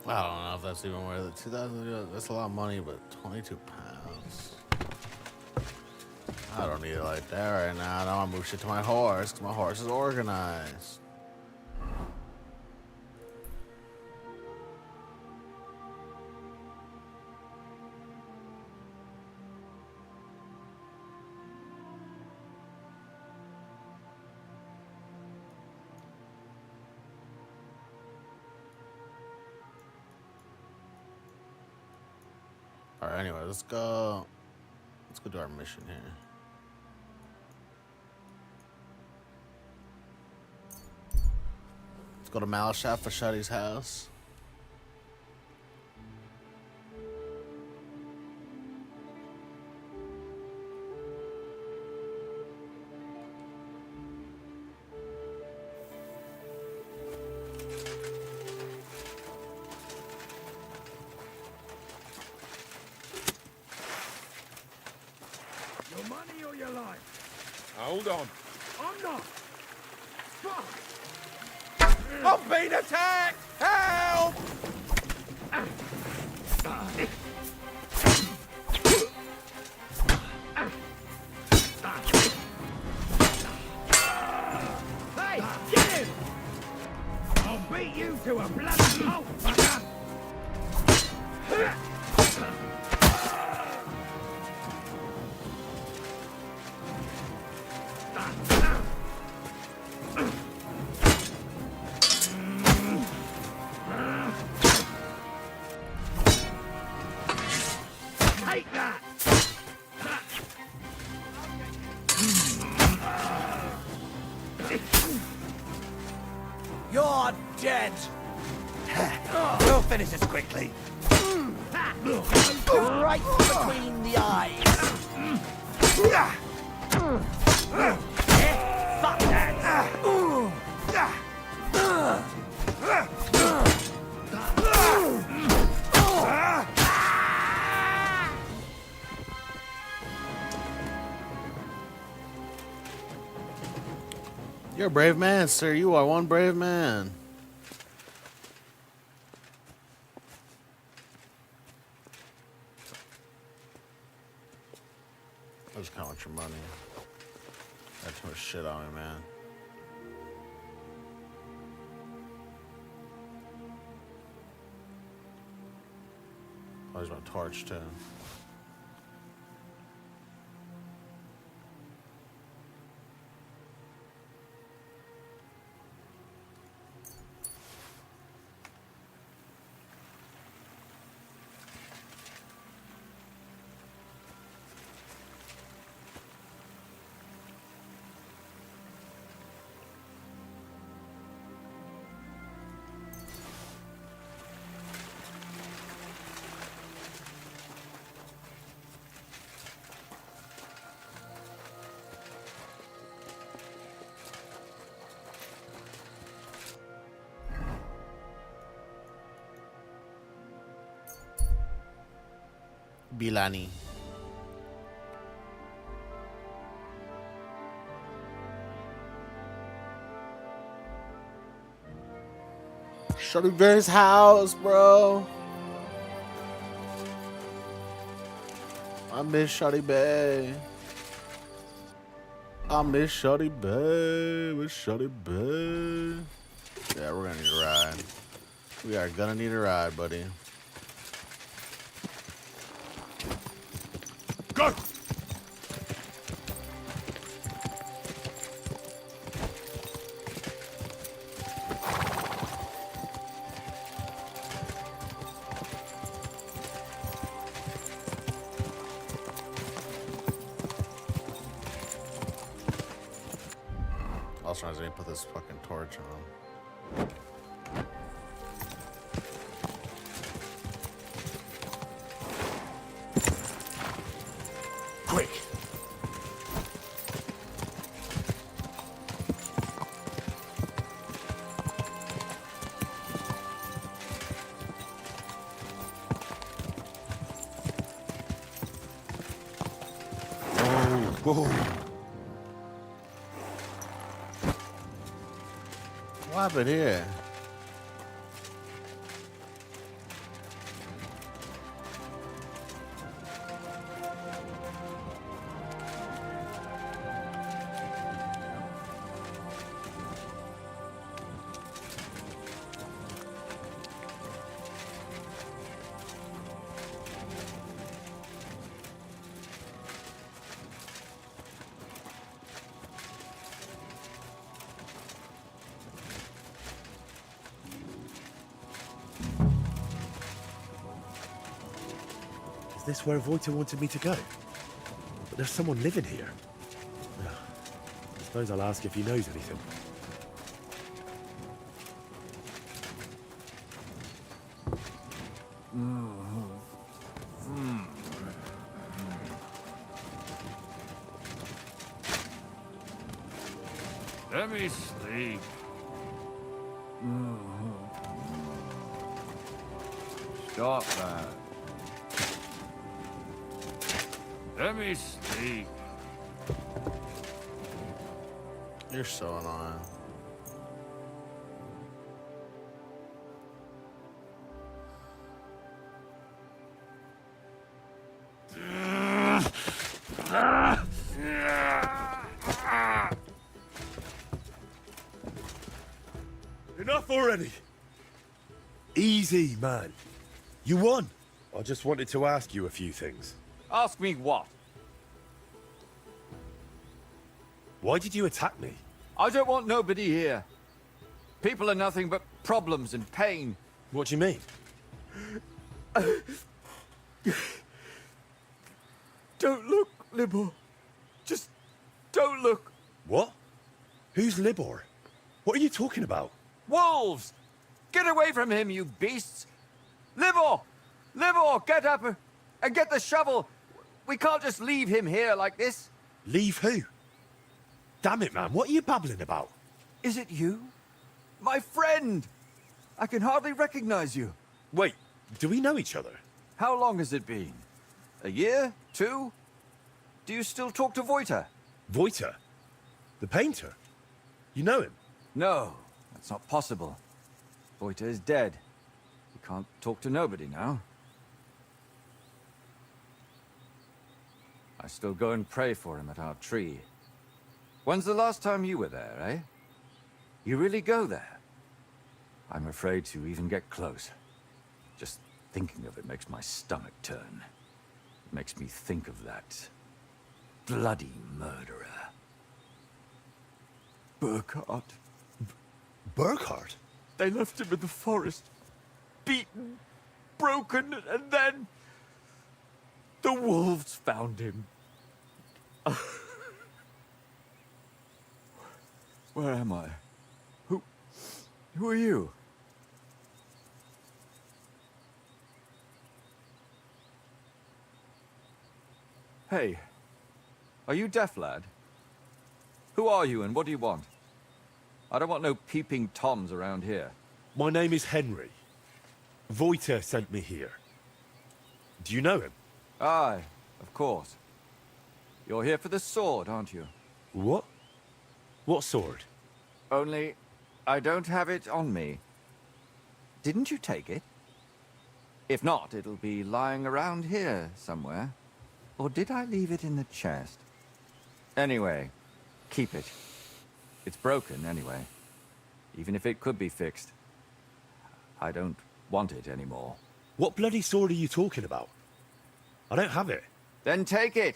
I don't know if that's even worth it. 2,000, that's a lot of money, but 22 pounds. I don't need it like that right now. I don't want to move shit to my horse, because my horse is organized. Alright, anyway, let's go do our mission here. Let's go to Malashaf for Shuddy's house. Your money or your life? Hold on. I'm not. Fuck! I'm being attacked! Help! Hey, get him! I'll beat you to a bloody pulp, fucker! Take that! You're dead. We'll finish this quickly. Right between the eyes. Fuck that. You're a brave man, sir. You are one brave man. I just kind of want your money. Got too much shit on me, man. Oh, there's my torch, too. Bilani. Shorty Bear's house, bro. I miss Shorty Bay. I miss Shorty Bay. Miss Shorty Bay. Yeah, we're gonna need a ride. We are gonna need a ride, buddy. Go! I was trying to put this fucking torch on. Quick! Whoa! What happened here? Is this where Voita wanted me to go? But there's someone living here. Ugh. I suppose I'll ask if he knows anything. Let me sleep. Stop that. Let me sleep. You're so annoying. Enough already! Easy, man. You won. I just wanted to ask you a few things. Ask me what? Why did you attack me? I don't want nobody here. People are nothing but problems and pain. What do you mean? Don't look, Libor. Just don't look. What? Who's Libor? What are you talking about? Wolves! Get away from him, you beasts! Libor! Libor, get up and get the shovel. We can't just leave him here like this. Leave who? Damn it, man. What are you babbling about? Is it you? My friend! I can hardly recognize you. Wait, do we know each other? How long has it been? A year? 2? Do you still talk to Voita? Voita? The painter? You know him? No, that's not possible. Voita is dead. We can't talk to nobody now. I still go and pray for him at our tree. When's the last time you were there, eh? You really go there? I'm afraid to even get close. Just thinking of it makes my stomach turn. It makes me think of that bloody murderer. Burkhard. Burkhard? They left him in the forest. Beaten, broken, and then... the wolves found him. Where am I? Who are you? Hey, are you deaf, lad? Who are you and what do you want? I don't want no peeping toms around here. My name is Henry. Voita sent me here. Do you know him? Aye, of course. You're here for the sword, aren't you? What? What sword? Only, I don't have it on me. Didn't you take it? If not, it'll be lying around here somewhere. Or did I leave it in the chest? Anyway, keep it. It's broken anyway. Even if it could be fixed. I don't want it anymore. What bloody sword are you talking about? I don't have it. Then take it!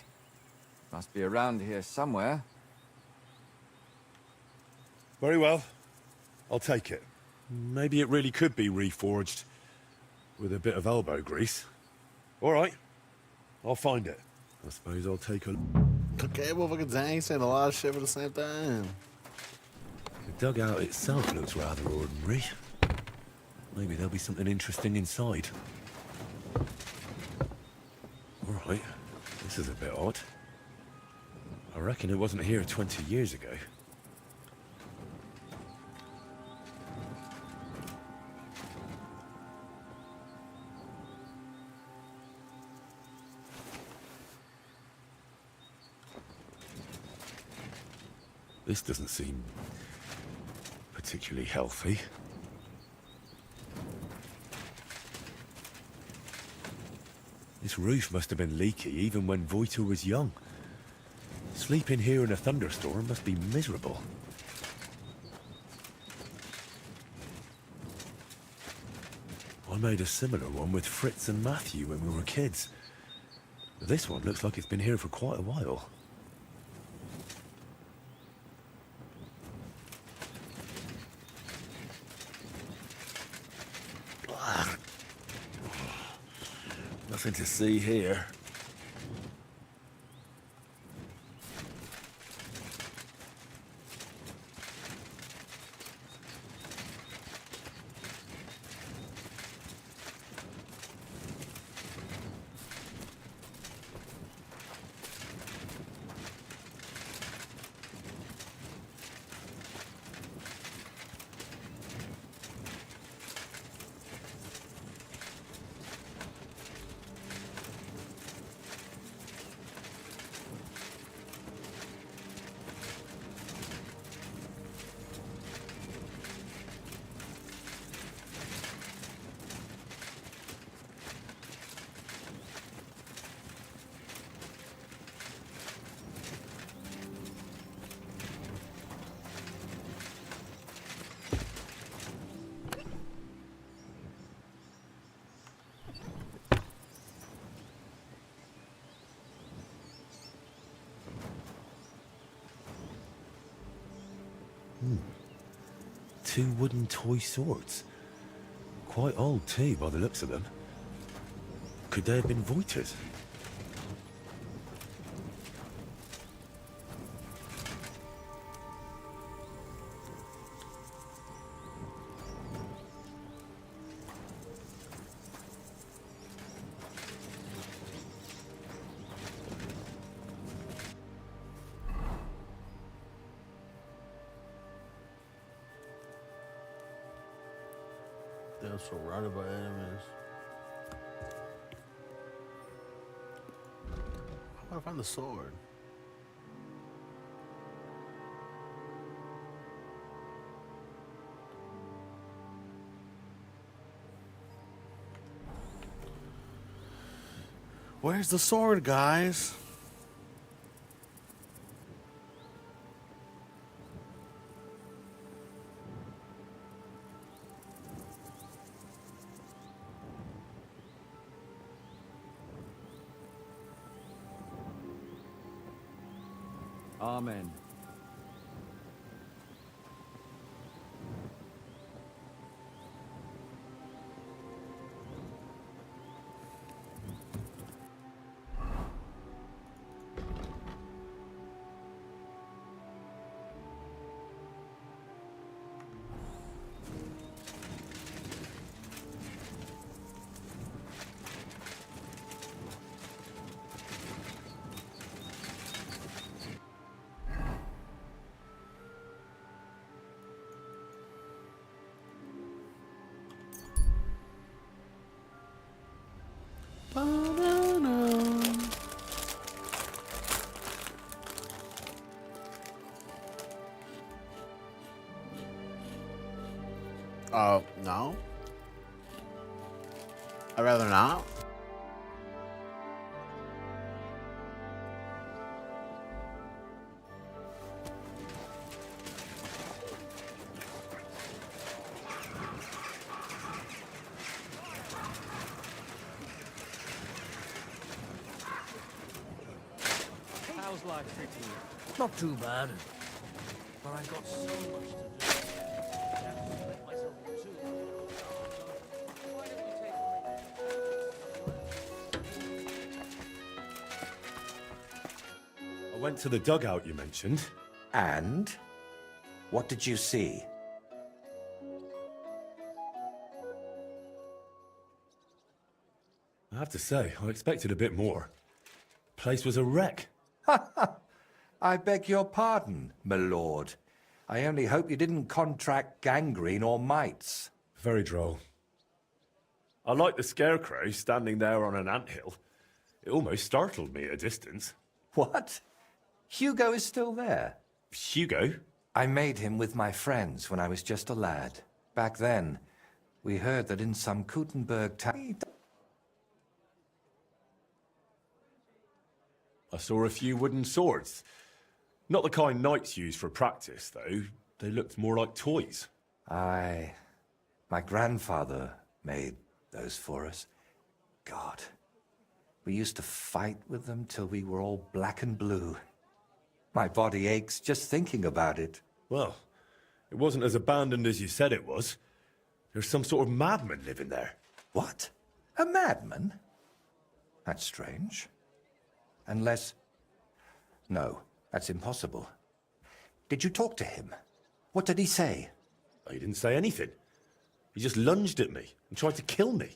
Must be around here somewhere. Very well. I'll take it. Maybe it really could be reforged. With a bit of elbow grease. Alright. I'll find it. I suppose I'll take a... Okay, motherfucker, dang, saying a lot of shit for the same thing. The dugout itself looks rather ordinary. Maybe there'll be something interesting inside. Alright. This is a bit odd. I reckon it wasn't here 20 years ago. This doesn't seem particularly healthy. This roof must have been leaky even when Voiter was young. Sleeping here in a thunderstorm must be miserable. I made a similar one with Fritz and Matthew when we were kids. But this one looks like it's been here for quite a while. Nothing to see here. Two wooden toy swords. Quite old too, by the looks of them. Could they have been Voiters? They're surrounded by enemies. How do I find the sword? Where's the sword, guys? Amen. No. I'd rather not. How's life treating you? Not too bad. But I got so much to do. Let myself too. Why don't you take I went to the dugout you mentioned. And? What did you see? I have to say, I expected a bit more. Place was a wreck. I beg your pardon, my lord. I only hope you didn't contract gangrene or mites. Very droll. I like the scarecrow standing there on an anthill. It almost startled me at a distance. What? Hugo is still there? Hugo? I made him with my friends when I was just a lad. Back then, we heard that in some Kuttenberg town... I saw a few wooden swords. Not the kind knights use for practice, though. They looked more like toys. Aye. My grandfather made those for us. God. We used to fight with them till we were all black and blue. My body aches just thinking about it. Well, it wasn't as abandoned as you said it was. There's some sort of madman living there. What? A madman? That's strange. Unless... No, that's impossible. Did you talk to him? What did he say? He didn't say anything. He just lunged at me and tried to kill me.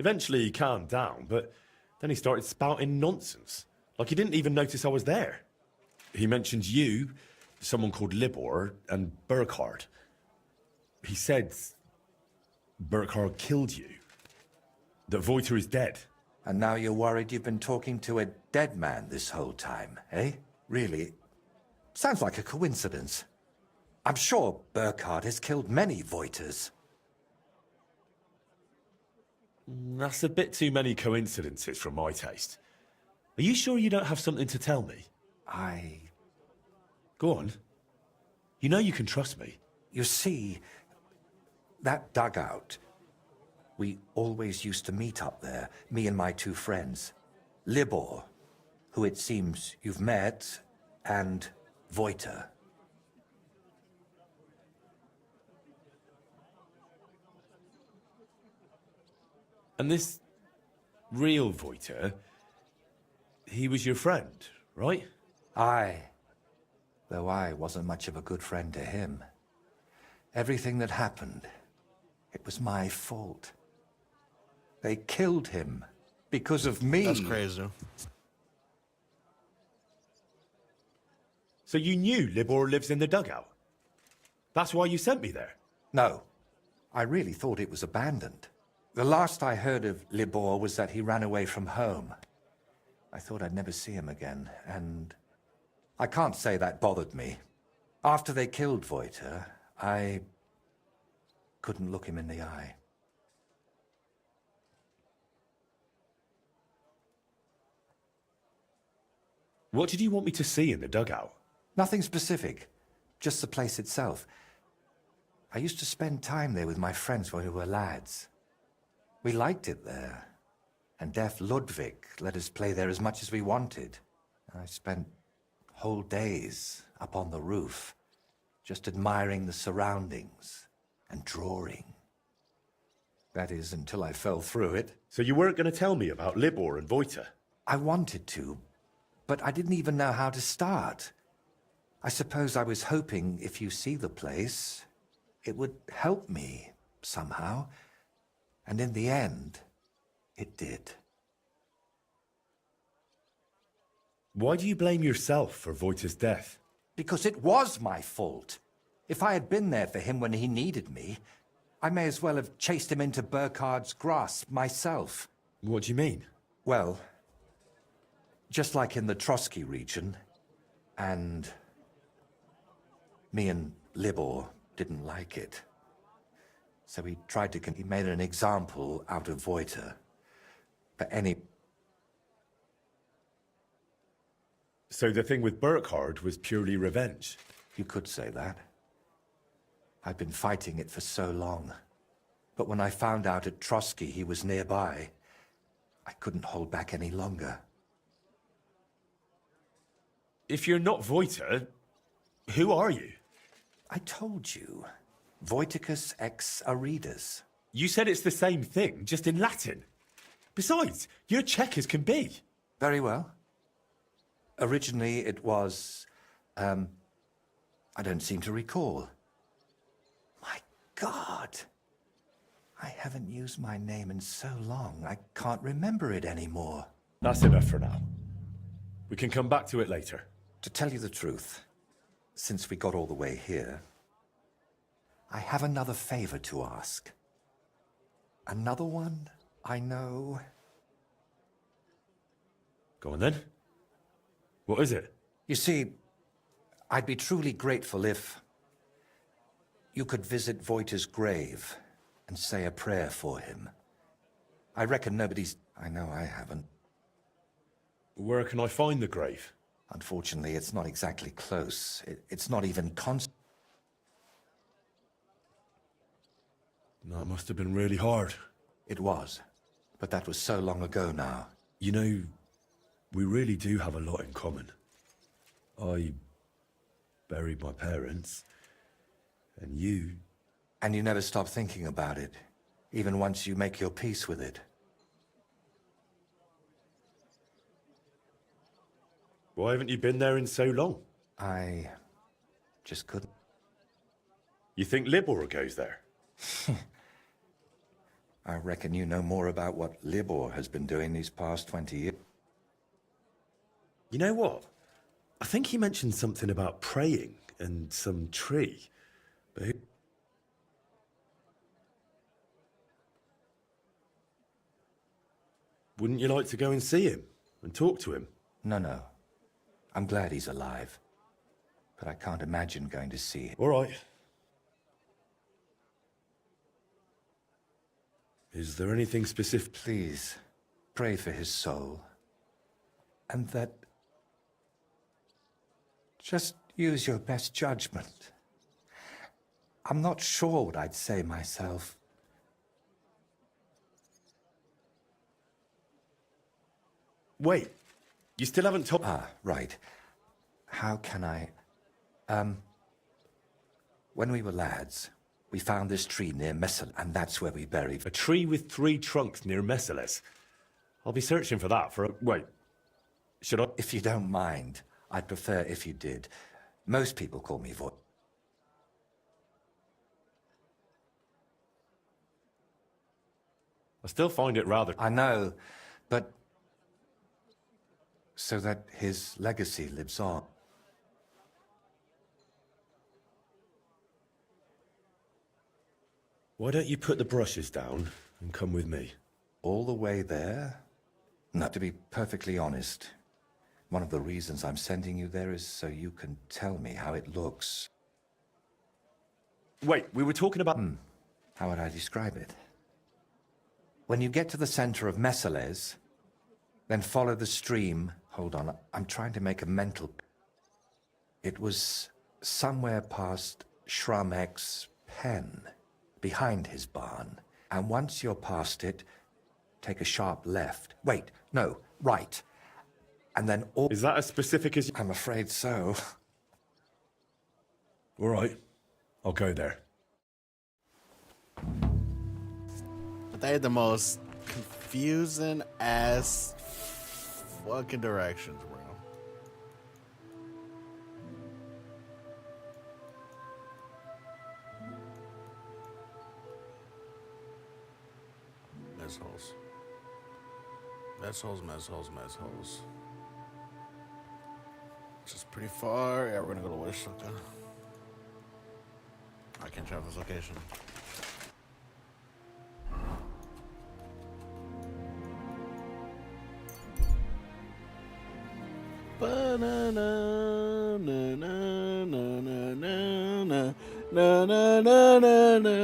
Eventually he calmed down, but then he started spouting nonsense. Like he didn't even notice I was there. He mentioned you, someone called Libor, and Burkhard. He said Burkhard killed you. That Voiter is dead. And now you're worried you've been talking to a dead man this whole time, eh? Really? Sounds like a coincidence. I'm sure Burkhard has killed many Voiters. That's a bit too many coincidences for my taste. Are you sure you don't have something to tell me? Go on. You know you can trust me. You see, that dugout... We always used to meet up there, me and my two friends. Libor, who it seems you've met, and Voiter. And this real Voiter, he was your friend, right? Aye. Though I wasn't much of a good friend to him. Everything that happened, it was my fault. They killed him because of me. That's crazy. So you knew Libor lives in the dugout? That's why you sent me there? No. I really thought it was abandoned. The last I heard of Libor was that he ran away from home. I thought I'd never see him again, and I can't say that bothered me. After they killed Voiter, I couldn't look him in the eye. What did you want me to see in the dugout? Nothing specific, just the place itself. I used to spend time there with my friends when we were lads. We liked it there, and deaf Ludwig let us play there as much as we wanted. I spent whole days up on the roof, just admiring the surroundings and drawing. That is, until I fell through it. So you weren't going to tell me about Libor and Voiter? I wanted to, but I didn't even know how to start. I suppose I was hoping if you see the place, it would help me somehow. And in the end, it did. Why do you blame yourself for Voiter's death? Because it was my fault. If I had been there for him when he needed me, I may as well have chased him into Burkhard's grasp myself. What do you mean? Well, just like in the Trotsky region, and me and Libor didn't like it. So he tried to... He made an example out of Voiter. For any... So the thing with Burkhard was purely revenge? You could say that. I've been fighting it for so long. But when I found out at Trotsky he was nearby, I couldn't hold back any longer. If you're not Voiter, who are you? I told you. Voiticus ex Aridus. You said it's the same thing, just in Latin. Besides, you're Czech as can be. Very well. Originally it was... I don't seem to recall. My God! I haven't used my name in so long, I can't remember it anymore. That's enough for now. We can come back to it later. To tell you the truth, since we got all the way here, I have another favor to ask. Another one, I know. Go on then. What is it? You see, I'd be truly grateful if you could visit Voiter's grave and say a prayer for him. I reckon nobody's... I know I haven't. Where can I find the grave? Unfortunately, it's not exactly close. It's not even constant. That must have been really hard. It was. But that was so long ago now. You know, we really do have a lot in common. I buried my parents, and you... And you never stop thinking about it, even once you make your peace with it. Why haven't you been there in so long? I just couldn't. You think Libor goes there? I reckon you know more about what Libor has been doing these past 20 years. You know what? I think he mentioned something about praying and some tree. But wouldn't you like to go and see him and talk to him? No. I'm glad he's alive. But I can't imagine going to see him. All right. Is there anything specific? Please, pray for his soul. And that... Just use your best judgment. I'm not sure what I'd say myself. Wait, you still haven't told... Ah, right. How can I... When we were lads, we found this tree near Messel, and that's where we buried... A tree with 3 trunks near Messeles. I'll be searching for that for a... Wait, should I... If you don't mind, I'd prefer if you did. Most people call me Voit. I still find it rather... I know, but... So that his legacy lives on. Why don't you put the brushes down and come with me? All the way there? No, to be perfectly honest, one of the reasons I'm sending you there is so you can tell me how it looks. Wait, we were talking about... How would I describe it? When you get to the center of Messeles, then follow the stream. Hold on, I'm trying to make a mental... It was somewhere past Shramek's pen, behind his barn. And once you're past it, take a sharp left. Wait, no, right. And then all... Is that as specific as... I'm afraid so. All right, I'll go there. But they had the most confusing ass fucking directions, bro. Mess holes. Mess holes, mess holes, mess holes. Which is pretty far. Yeah, we're gonna go to Wish, okay. I can't travel this location. Ba-na-na, na-na-na-na-na-na, na-na-na-na-na.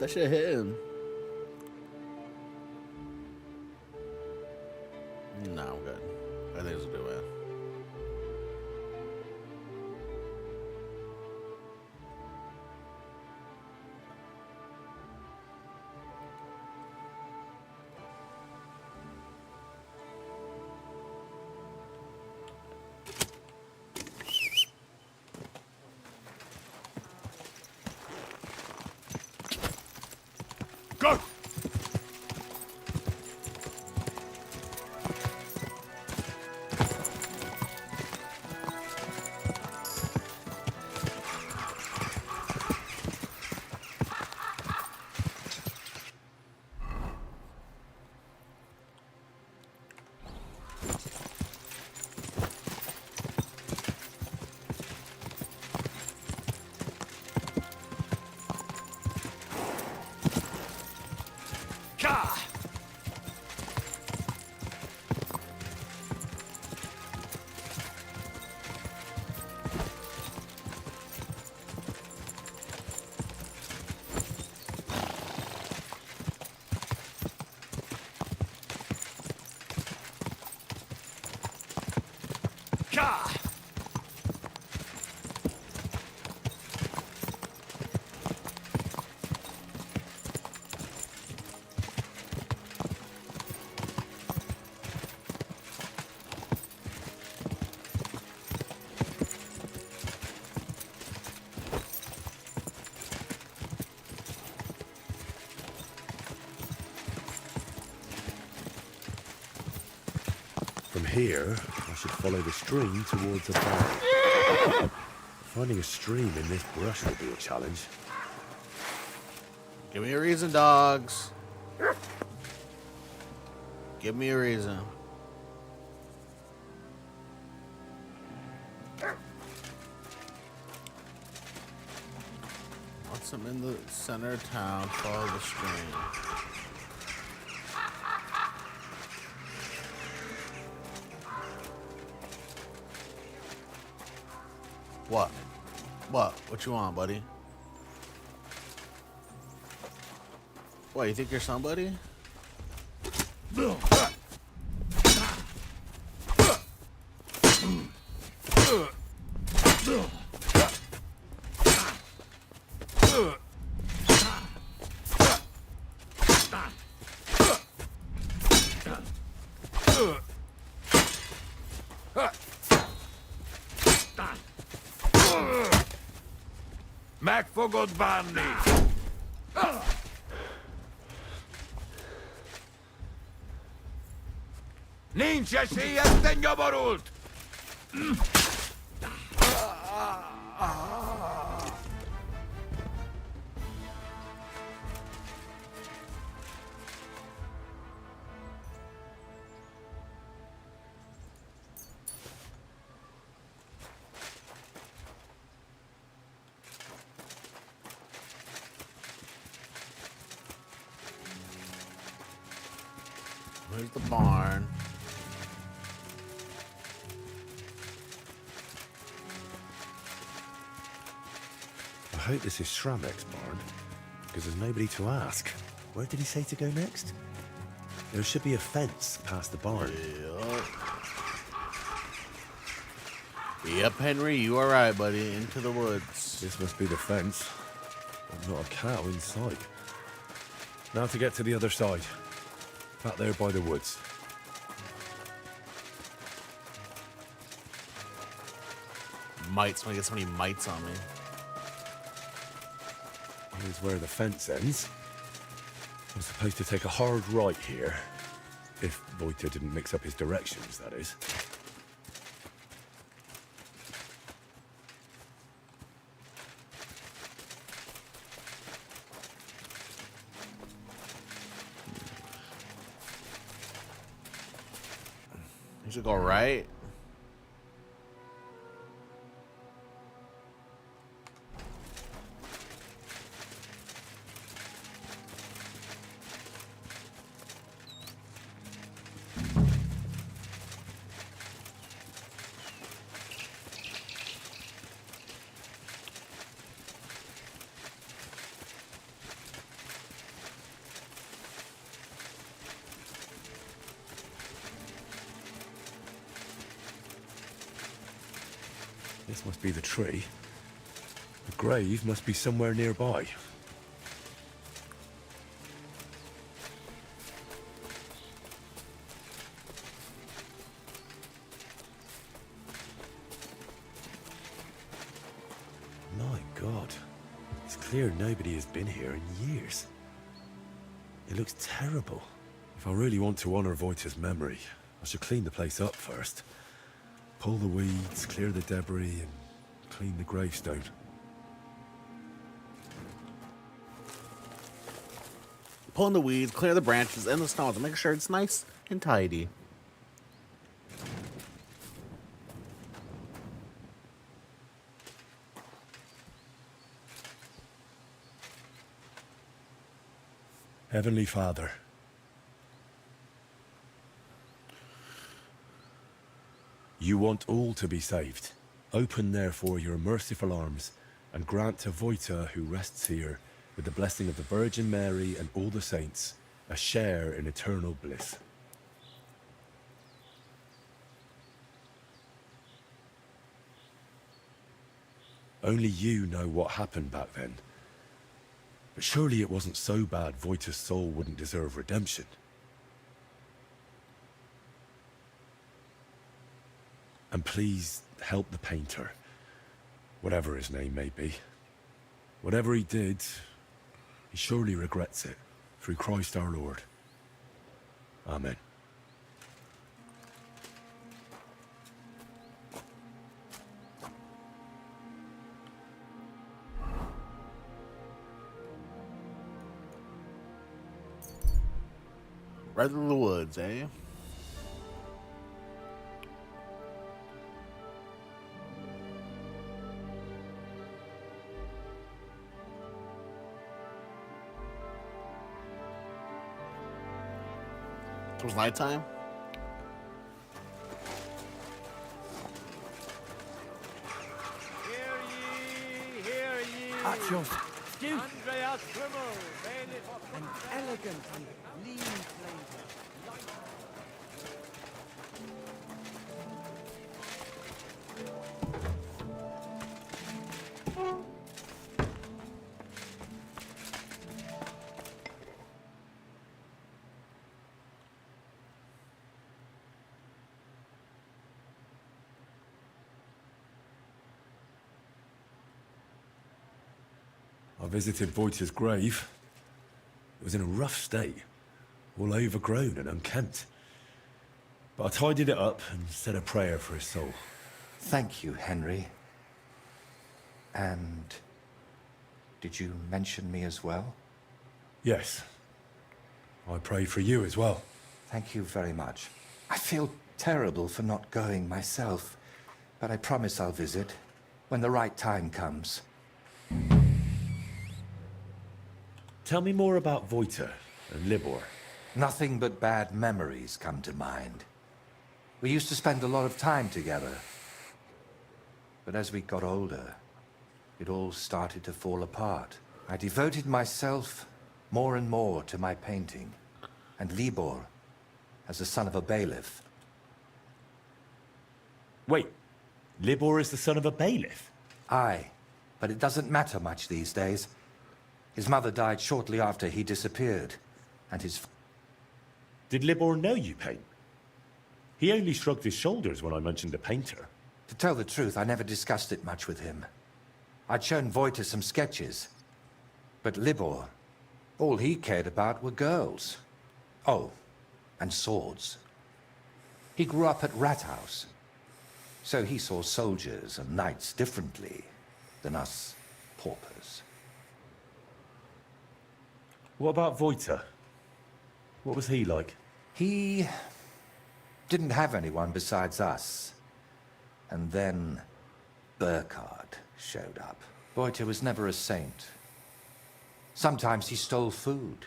That shit hitting. No, I'm good. I think it's a good way. Go! Ka! Ka! From here, I should follow the stream towards a bar. Finding a stream in this brush will be a challenge. Give me a reason, dogs. Give me a reason. Once I'm in the center of town, follow the stream. What? What? What you want, buddy? What, you think you're somebody? Megfogod bánni! Nincs esélyed, te nyomorult! Where's the barn? I hope this is Shramek's barn, because there's nobody to ask. Where did he say to go next? There should be a fence past the barn. Yep, Henry, you are right, buddy. Into the woods. This must be the fence, but not a cow in sight. Now to get to the other side. Back there by the woods. Mites. I'm gonna get so many mites on me. Here's where the fence ends. I'm supposed to take a hard right here. If Voita didn't mix up his directions, that is. You should go right. This must be the tree. The grave must be somewhere nearby. My God. It's clear nobody has been here in years. It looks terrible. If I really want to honor Voita's memory, I should clean the place up first. Pull the weeds, clear the debris, and clean the gravestone. Pulling the weeds, clear the branches and the stones, make sure it's nice and tidy. Heavenly Father, you want all to be saved. Open therefore your merciful arms and grant to Voita, who rests here, with the blessing of the Virgin Mary and all the saints, a share in eternal bliss. Only you know what happened back then. But surely it wasn't so bad Voita's soul wouldn't deserve redemption. And please help the painter, whatever his name may be. Whatever he did, he surely regrets it, through Christ our Lord. Amen. Right through the woods, eh? It was nighttime. Hear ye! At your Duke! Andreas Rimmel, bailiff of an elegant and lean flavor. I visited Voita's grave. It was in a rough state, all overgrown and unkempt. But I tidied it up and said a prayer for his soul. Thank you, Henry. And did you mention me as well? Yes. I prayed for you as well. Thank you very much. I feel terrible for not going myself, but I promise I'll visit when the right time comes. Tell me more about Voita and Libor. Nothing but bad memories come to mind. We used to spend a lot of time together. But as we got older, it all started to fall apart. I devoted myself more and more to my painting, and Libor, as the son of a bailiff. Wait, Libor is the son of a bailiff? Aye, but it doesn't matter much these days. His mother died shortly after he disappeared, and his... Did Libor know you paint? He only shrugged his shoulders when I mentioned a painter. To tell the truth, I never discussed it much with him. I'd shown Voita some sketches. But Libor, all he cared about were girls. Oh, and swords. He grew up at Rathouse, so he saw soldiers and knights differently than us paupers. What about Voita? What was he like? He didn't have anyone besides us. And then Burkhard showed up. Voita was never a saint. Sometimes he stole food,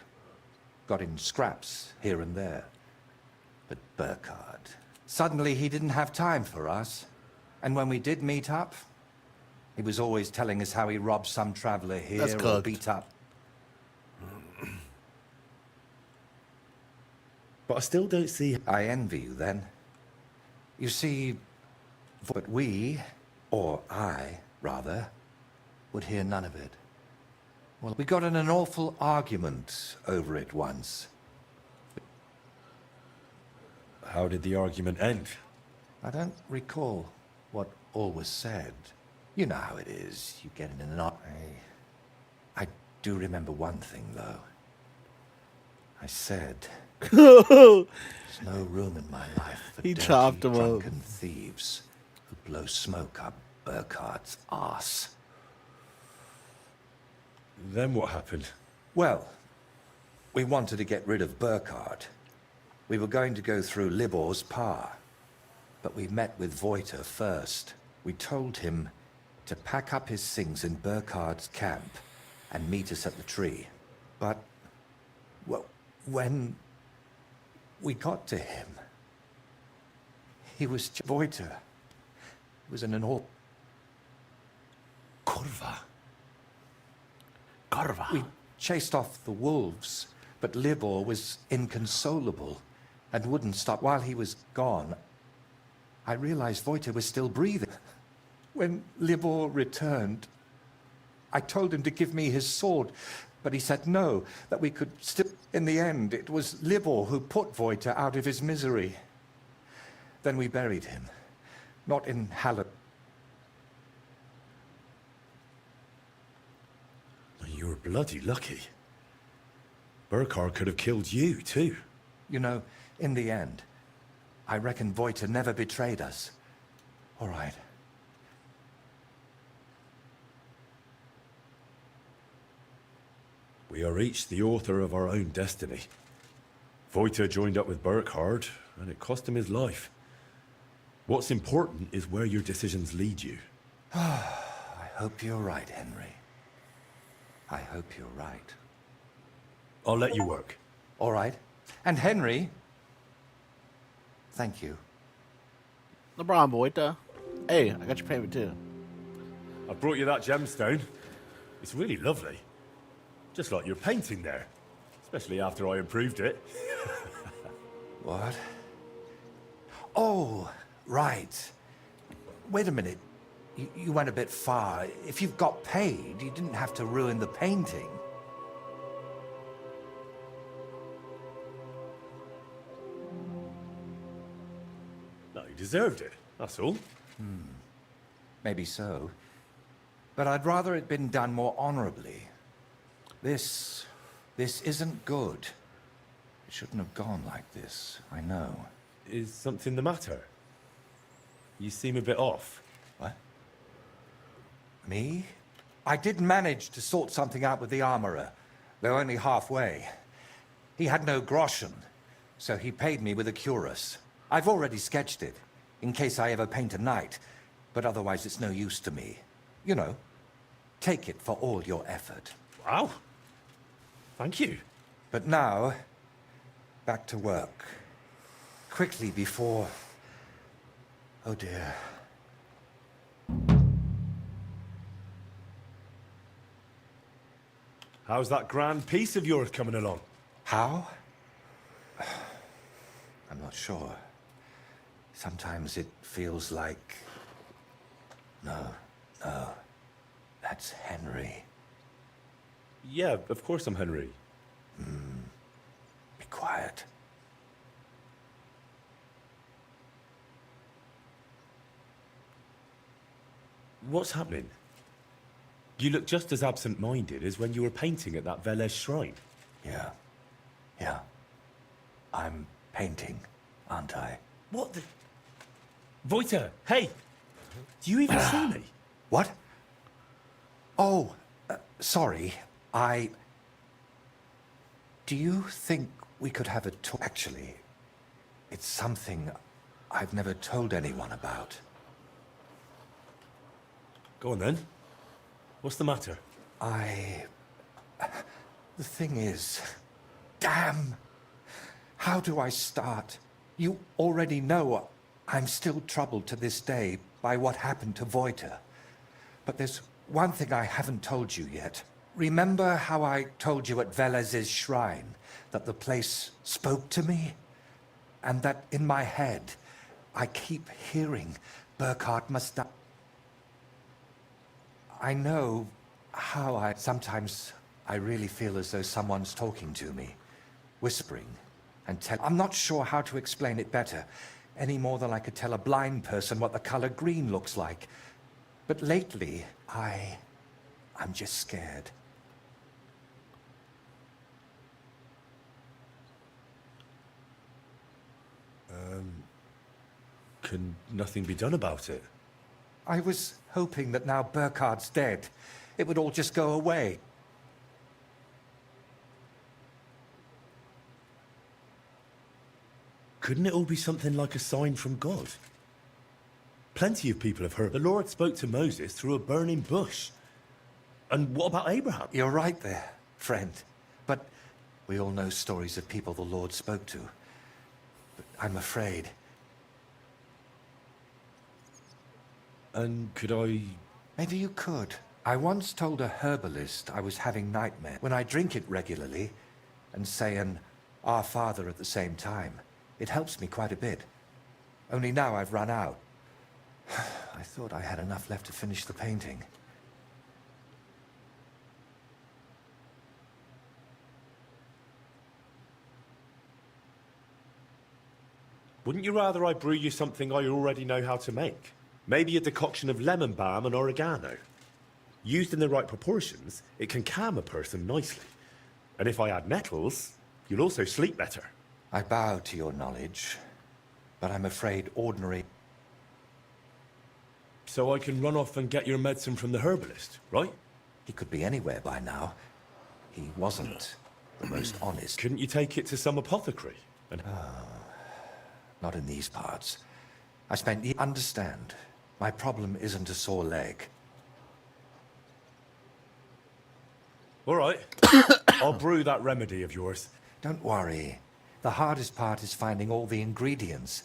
got in scraps here and there. But Burkhard, suddenly he didn't have time for us. And when we did meet up, he was always telling us how he robbed some traveler here or beat up. But I still don't see... I envy you then. You see, but we Or I, rather, would hear none of it. Well, we got in an awful argument over it once. How did the argument end? I don't recall what all was said. You know how it is. You get in an argument. I do remember one thing, though. I said, there's no room in my life for He dirty, chopped him up. drunken thieves who blow smoke up Burkhardt's arse. Then what happened? Well, we wanted to get rid of Burkhard. We were going to go through Libor's pa. But we met with Voiter first. We told him to pack up his things in Burkhardt's camp and meet us at the tree. But, well, when we got to him, he was Voiter. He was in an all... Kurva. We chased off the wolves, but Libor was inconsolable and wouldn't stop. While he was gone, I realized Voiter was still breathing. When Libor returned, I told him to give me his sword, but he said no, that we could still... In the end, it was Libor who put Voiter out of his misery. Then we buried him, not in Halle. You were bloody lucky. Burkhard could have killed you, too. You know, in the end, I reckon Voiter never betrayed us. All right. We are each the author of our own destiny. Voiter joined up with Burkhard, and it cost him his life. What's important is where your decisions lead you. I hope you're right, Henry. I hope you're right. I'll let you work. All right. And Henry, thank you. No problem, boy. Hey, I got your payment too. I brought you that gemstone. It's really lovely. Just like your painting there. Especially after I improved it. What? Oh, right. Wait a minute. You went a bit far. If you've got paid, you didn't have to ruin the painting. No, you deserved it, that's all. Maybe so. But I'd rather it been done more honorably. This isn't good. It shouldn't have gone like this, I know. Is something the matter? You seem a bit off. What? Me? I did manage to sort something out with the armorer, though only halfway. He had no groschen, so he paid me with a cuirass. I've already sketched it, in case I ever paint a knight, but otherwise it's no use to me. You know, take it for all your effort. Wow. Thank you. But now, back to work. Quickly before... Oh dear. How's that grand piece of yours coming along? How? I'm not sure. Sometimes it feels like... No. That's Henry. Yeah, of course I'm Henry. Be quiet. What's happening? You look just as absent-minded as when you were painting at that Velez shrine. Yeah. I'm painting, aren't I? What the... Voiter, hey! Do you even see me? What? Oh, sorry. Do you think we could have a talk? Actually, it's something I've never told anyone about. Go on then. What's the matter? The thing is... Damn! How do I start? You already know I'm still troubled to this day by what happened to Voiter. But there's one thing I haven't told you yet. Remember how I told you at Velez's shrine that the place spoke to me? And that in my head, I keep hearing Burkhard must die. I know how sometimes I really feel as though someone's talking to me, whispering and I'm not sure how to explain it better, any more than I could tell a blind person what the color green looks like. But lately, I'm just scared. Can nothing be done about it? I was hoping that now Burkhard's dead, it would all just go away. Couldn't it all be something like a sign from God? Plenty of people have heard the Lord spoke to Moses through a burning bush. And what about Abraham? You're right there, friend. But we all know stories of people the Lord spoke to. But I'm afraid. And could I... Maybe you could. I once told a herbalist I was having nightmares when I drink it regularly and say an Our Father at the same time. It helps me quite a bit. Only now I've run out. I thought I had enough left to finish the painting. Wouldn't you rather I brew you something I already know how to make? Maybe a decoction of lemon balm and oregano. Used in the right proportions, it can calm a person nicely. And if I add nettles, you'll also sleep better. I bow to your knowledge, but I'm afraid ordinary... So I can run off and get your medicine from the herbalist, right? He could be anywhere by now. He wasn't the most honest. Couldn't you take it to some apothecary? And... Not in these parts. I spent years... Understand, my problem isn't a sore leg. All right. I'll brew that remedy of yours. Don't worry. The hardest part is finding all the ingredients.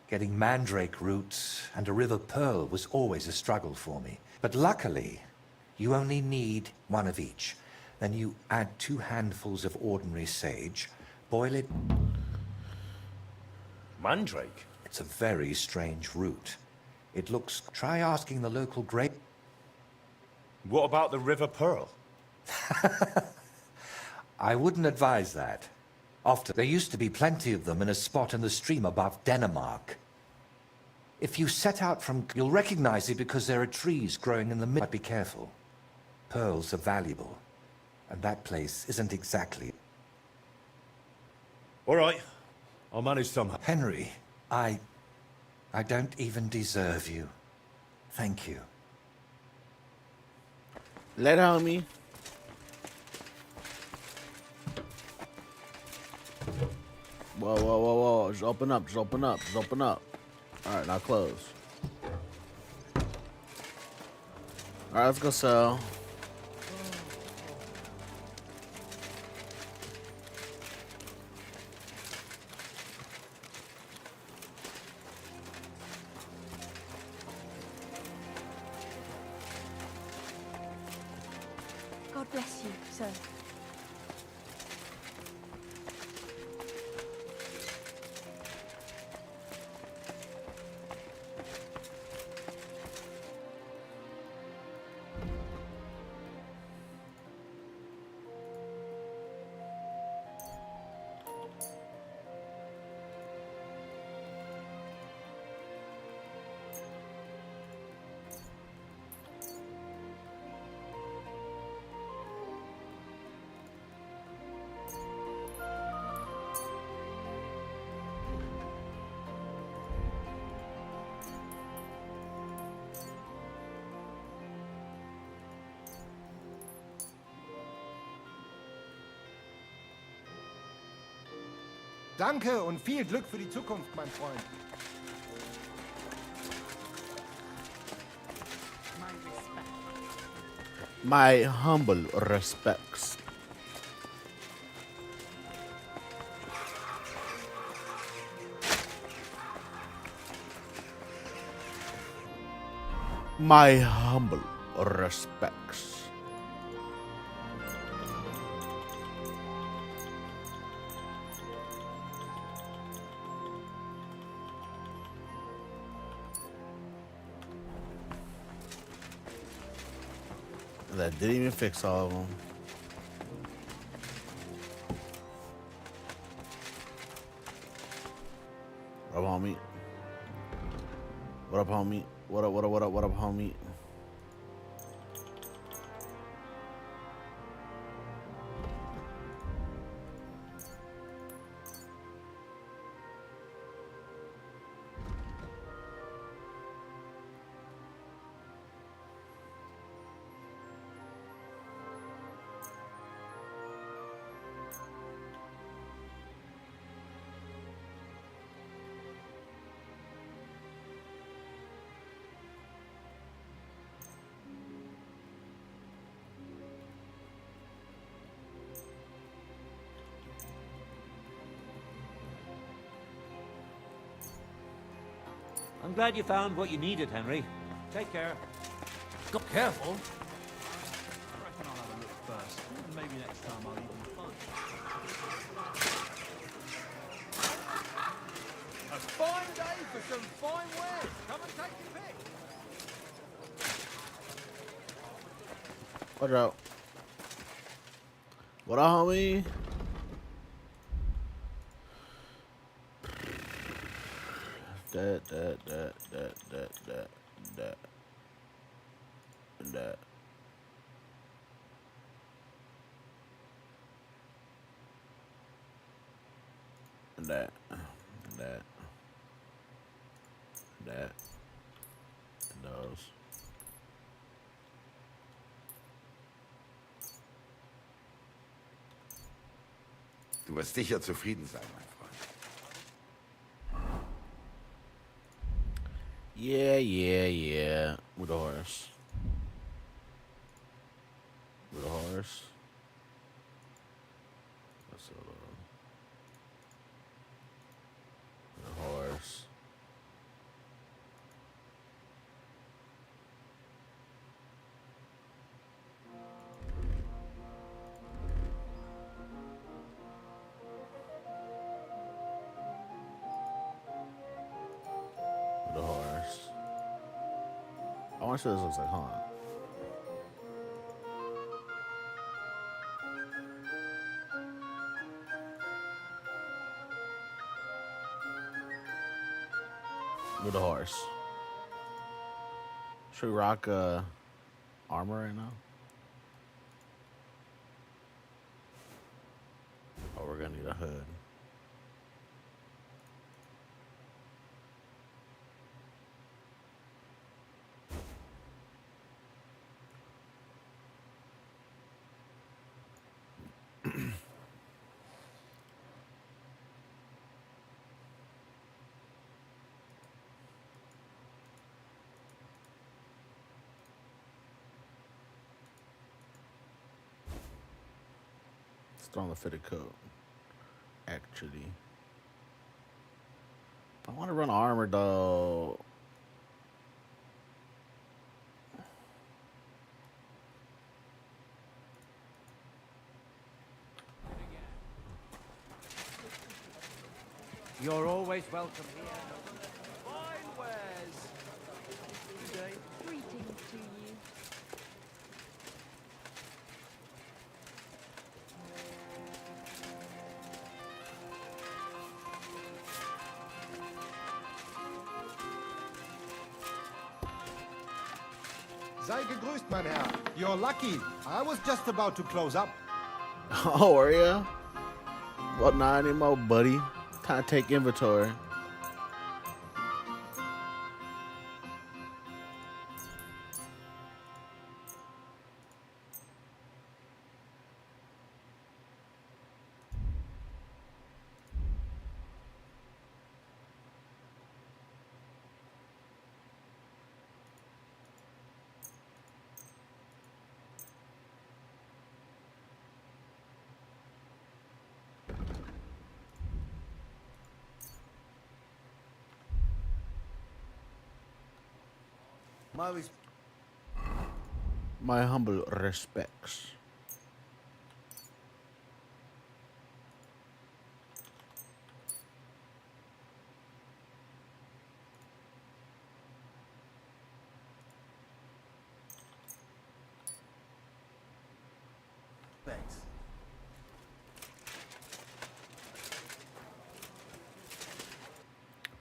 Getting mandrake roots and a river pearl was always a struggle for me. But luckily, you only need one of each. Then you add 2 handfuls of ordinary sage, boil it... Mandrake? It's a very strange root. It looks... Try asking the local grape... What about the river pearl? I wouldn't advise that. Often, there used to be plenty of them in a spot in the stream above Denmark. If you set out from... You'll recognize it because there are trees growing in the middle. But be careful. Pearls are valuable. And that place isn't exactly... All right. I'll manage somehow. Henry, I don't even deserve you. Thank you. Let homie. Whoa, whoa, whoa, whoa. Just open up, just open up, just open up. Alright, now close. Alright, let's go sell. God bless you, sir. Danke und viel Glück für die Zukunft, mein Freund. My humble respects. My humble respects. That didn't even fix all of them. What up, homie? What up, homie? What up, what up, what up, what up, homie? I'm glad you found what you needed, Henry. Take care. Go careful. I reckon I'll have a look first. Maybe next time I'll even find. A fine day for some fine wares. Come and take your pick. What up? What up, homie? That. Those. Du wirst sicher zufrieden sein, mein Freund. Yeah. With a horse. With a horse. That's a little. With a horse. The horse. I want to see what this looks like. Hold on. With the horse. Should we rock armor right now? Oh, we're gonna need a hood. Still on the fitted coat. Actually. I want to run armor though. You're always welcome here. Fine wares. Good day. Greetings to you. Sei gegrüßt, mein Herr. You're lucky. I was just about to close up. Oh, are ya? Well, not anymore, buddy. Time to take inventory. My humble respects.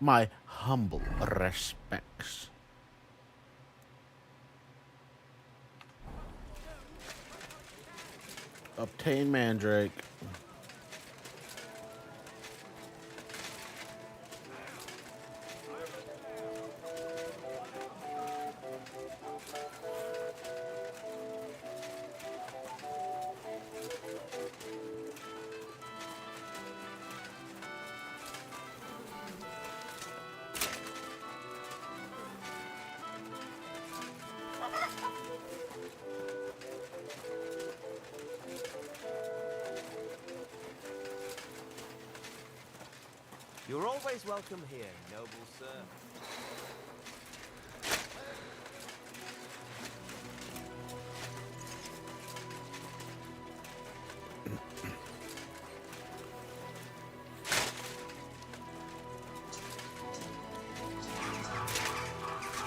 My humble respects. Obtain Mandrake. You're always welcome here, noble sir.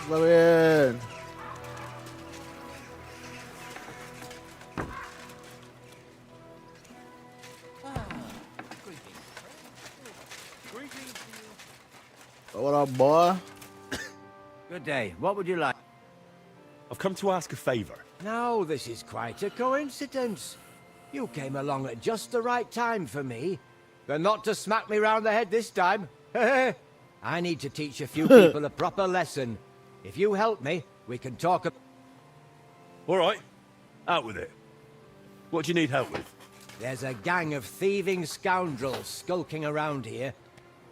Let me in. What up, boy? Good day. What would you like? I've come to ask a favour. Now, this is quite a coincidence. You came along at just the right time for me. But not to smack me round the head this time. I need to teach a few people a proper lesson. If you help me, we can talk. All right, out with it. What do you need help with? There's a gang of thieving scoundrels skulking around here.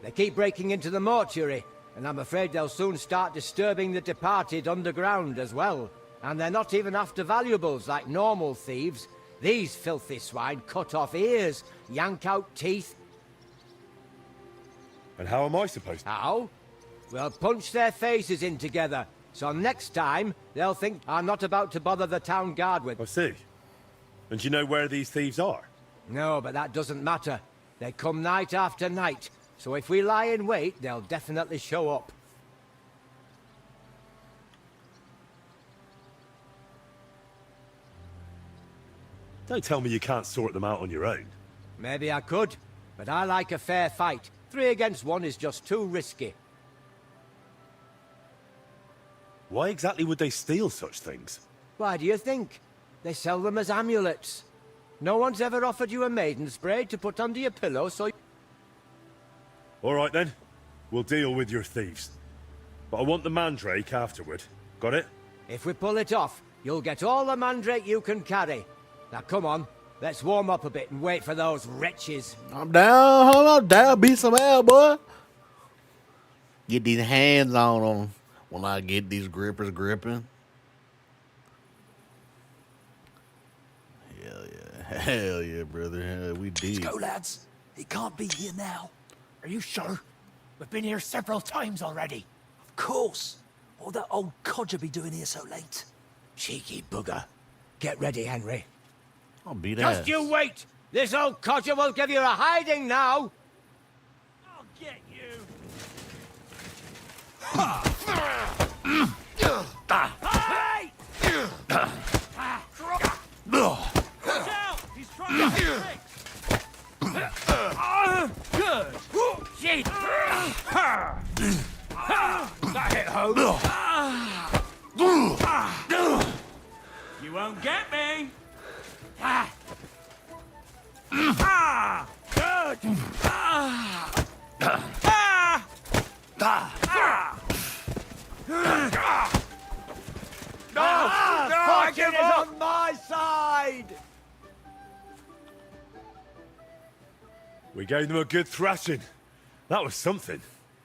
They keep breaking into the mortuary, and I'm afraid they'll soon start disturbing the departed underground as well. And they're not even after valuables like normal thieves. These filthy swine cut off ears, yank out teeth. And how am I supposed to? How? We'll punch their faces in together, so next time they'll think I'm not about to bother the town guard with. I see. And do you know where these thieves are? No, but that doesn't matter. They come night after night, so if we lie in wait, they'll definitely show up. Don't tell me you can't sort them out on your own. Maybe I could, but I like a fair fight. 3 against 1 is just too risky. Why exactly would they steal such things? Why do you think? They sell them as amulets. No one's ever offered you a maiden's braid to put under your pillow, so... All right then, we'll deal with your thieves. But I want the mandrake afterward. Got it? If we pull it off, you'll get all the mandrake you can carry. Now come on, let's warm up a bit and wait for those wretches. I'm down, hold on, down, beat some ass, boy. Get these hands on them when I get these grippers gripping. Hell yeah, brother. Hell, we deep. Let's go, lads. He can't be here now. Are you sure? We've been here several times already. Of course. What would that old codger be doing here so late? Cheeky bugger. Get ready, Henry. I'll beat Just ass. you wait! This old codger will give you a hiding now! I'll get you. Hey! Watch out! He's trying to tricks. Good. Shit. That hit home. You won't get me. Good. Fortune is on my side! We gave them a good thrashing. That was something.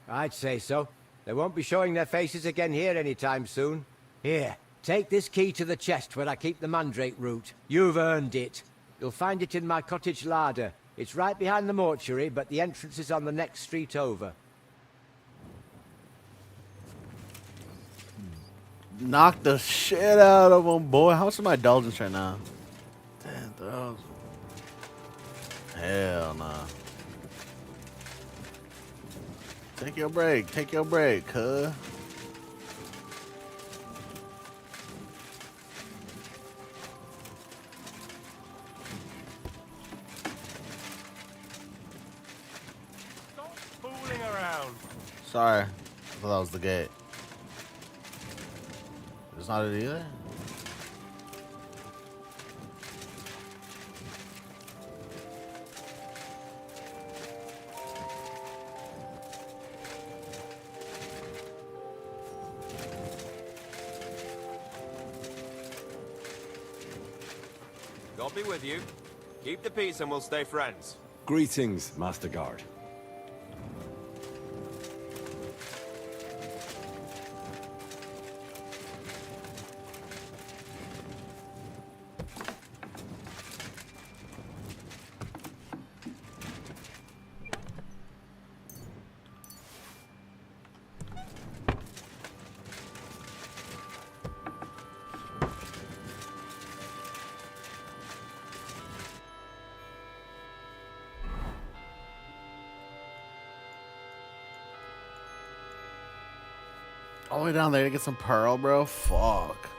I'd say so. They won't be showing their faces again here anytime soon. Here, take this key to the chest where I keep the mandrake root. You've earned it. You'll find it in my cottage larder. It's right behind the mortuary, but the entrance is on the next street over. Knock the shit out of them, boy. How much is my indulgence right now? 10,000. Hell nah. Take your break. Take your break, cuz. Stop fooling around. Sorry. I thought that was the gate. It's not it either? God be with you. Keep the peace and we'll stay friends. Greetings, Master Guard. All the way down there to get some pearl, bro? Fuck.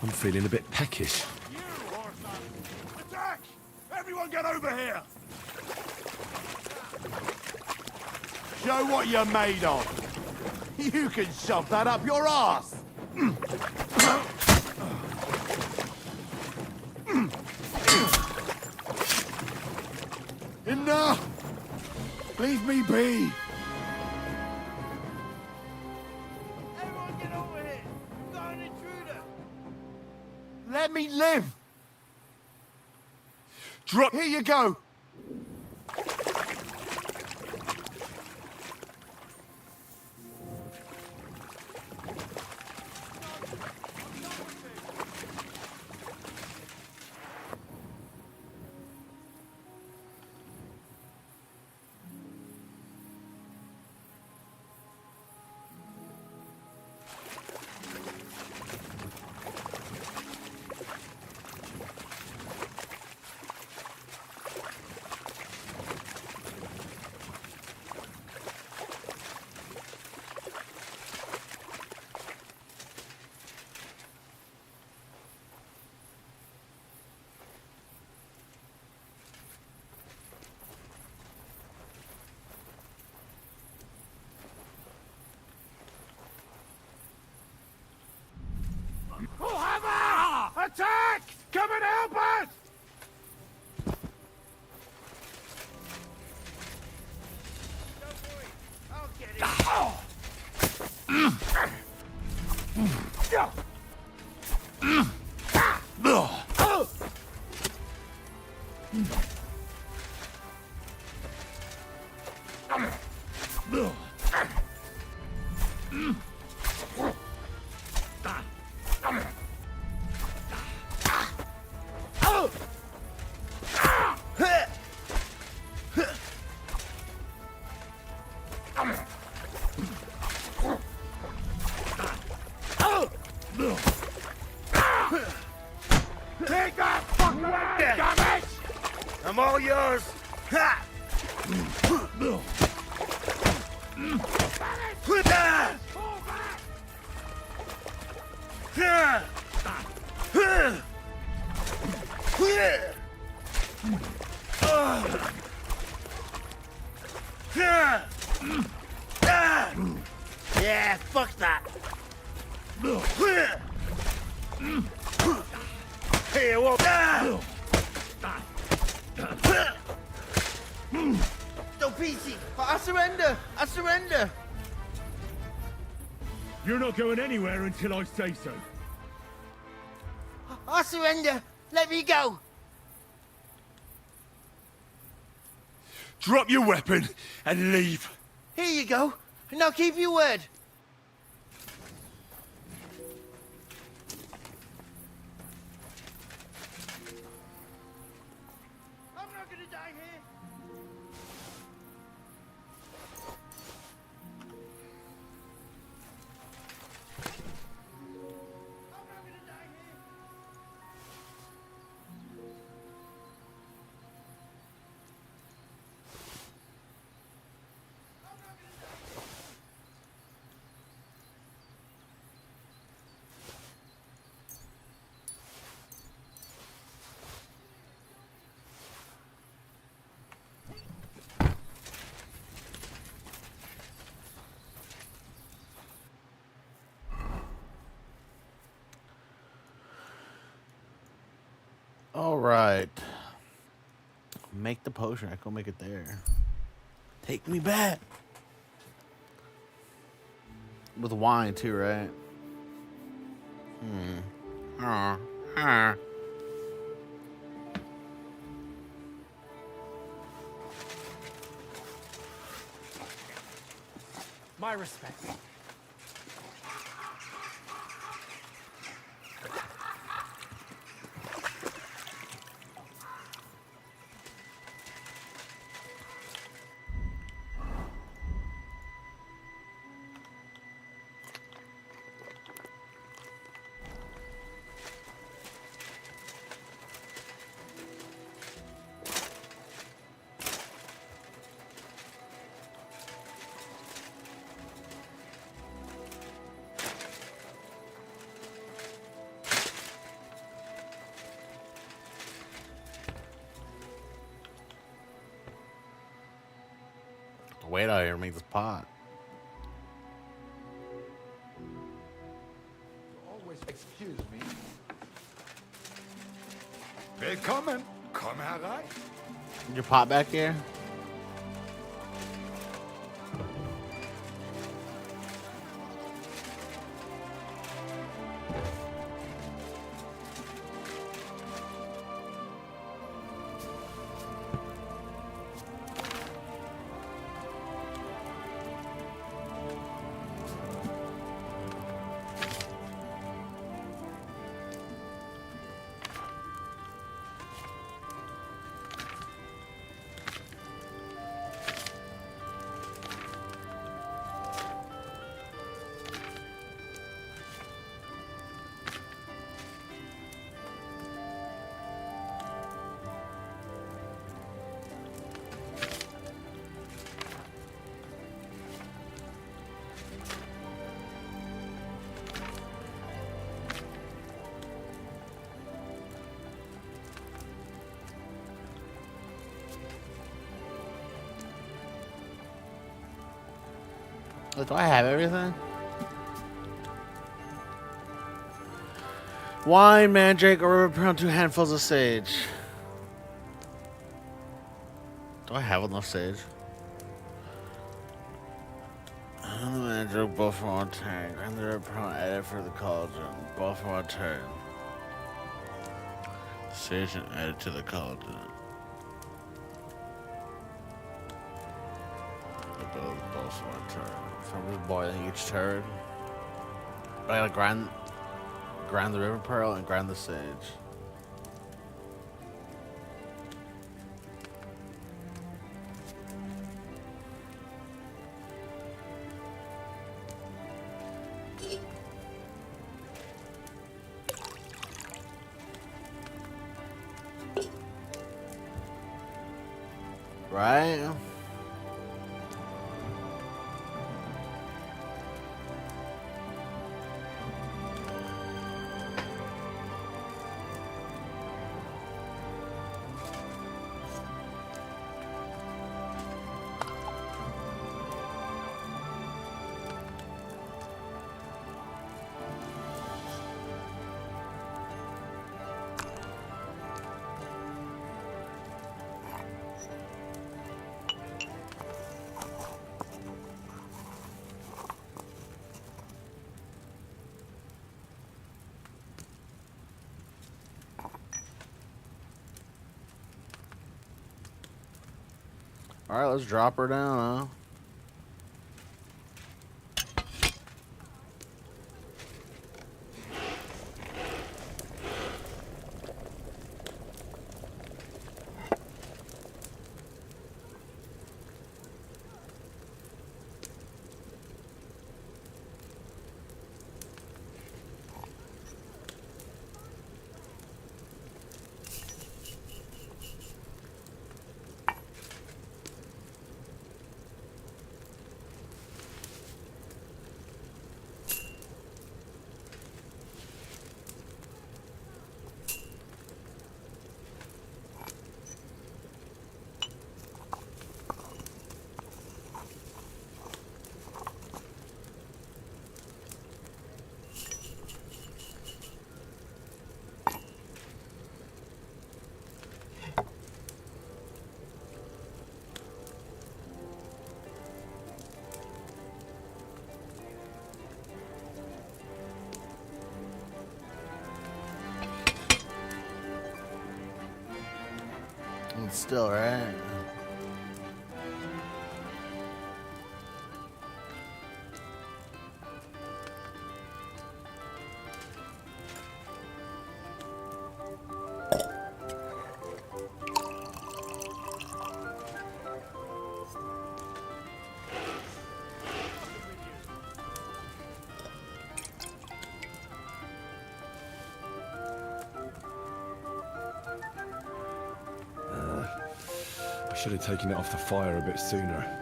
I'm feeling a bit peckish. Attack! Everyone get over here! Show what you're made of. You can shove that up your ass. Enough! Leave me be. Everyone get over here! We've got an intruder! Let me live! Drop. Here you go! Attack! Come and help us! I'll get it! Take that fucker out, damn it! I'm all yours. Ha! Yeah, fuck that. Hey, whoa. No, PC. I surrender. I surrender. You're not going anywhere until I say so. I surrender. Let me go. Drop your weapon and leave. Here you go. Now keep your word. I'm not gonna die here. All right. Make the potion. I can make it there. Take me back. With wine too, right? My respect. Wait out here, make this pot. Always excuse me. Willkommen. Komm herein. Your pot back here? Do I have everything? Wine, mandrake, or river pearl, 2 handfuls of sage. Do I have enough sage? And the mandrake, both for one turn. And the river pearl added for the cauldron, both for one turn. Sage and added to the cauldron. Both for one turn. So I'm just boiling each turn. But I gotta grind the river pearl and grind the sage. Right? Alright, let's drop her down, huh? It's still, right? I should have taken it off the fire a bit sooner.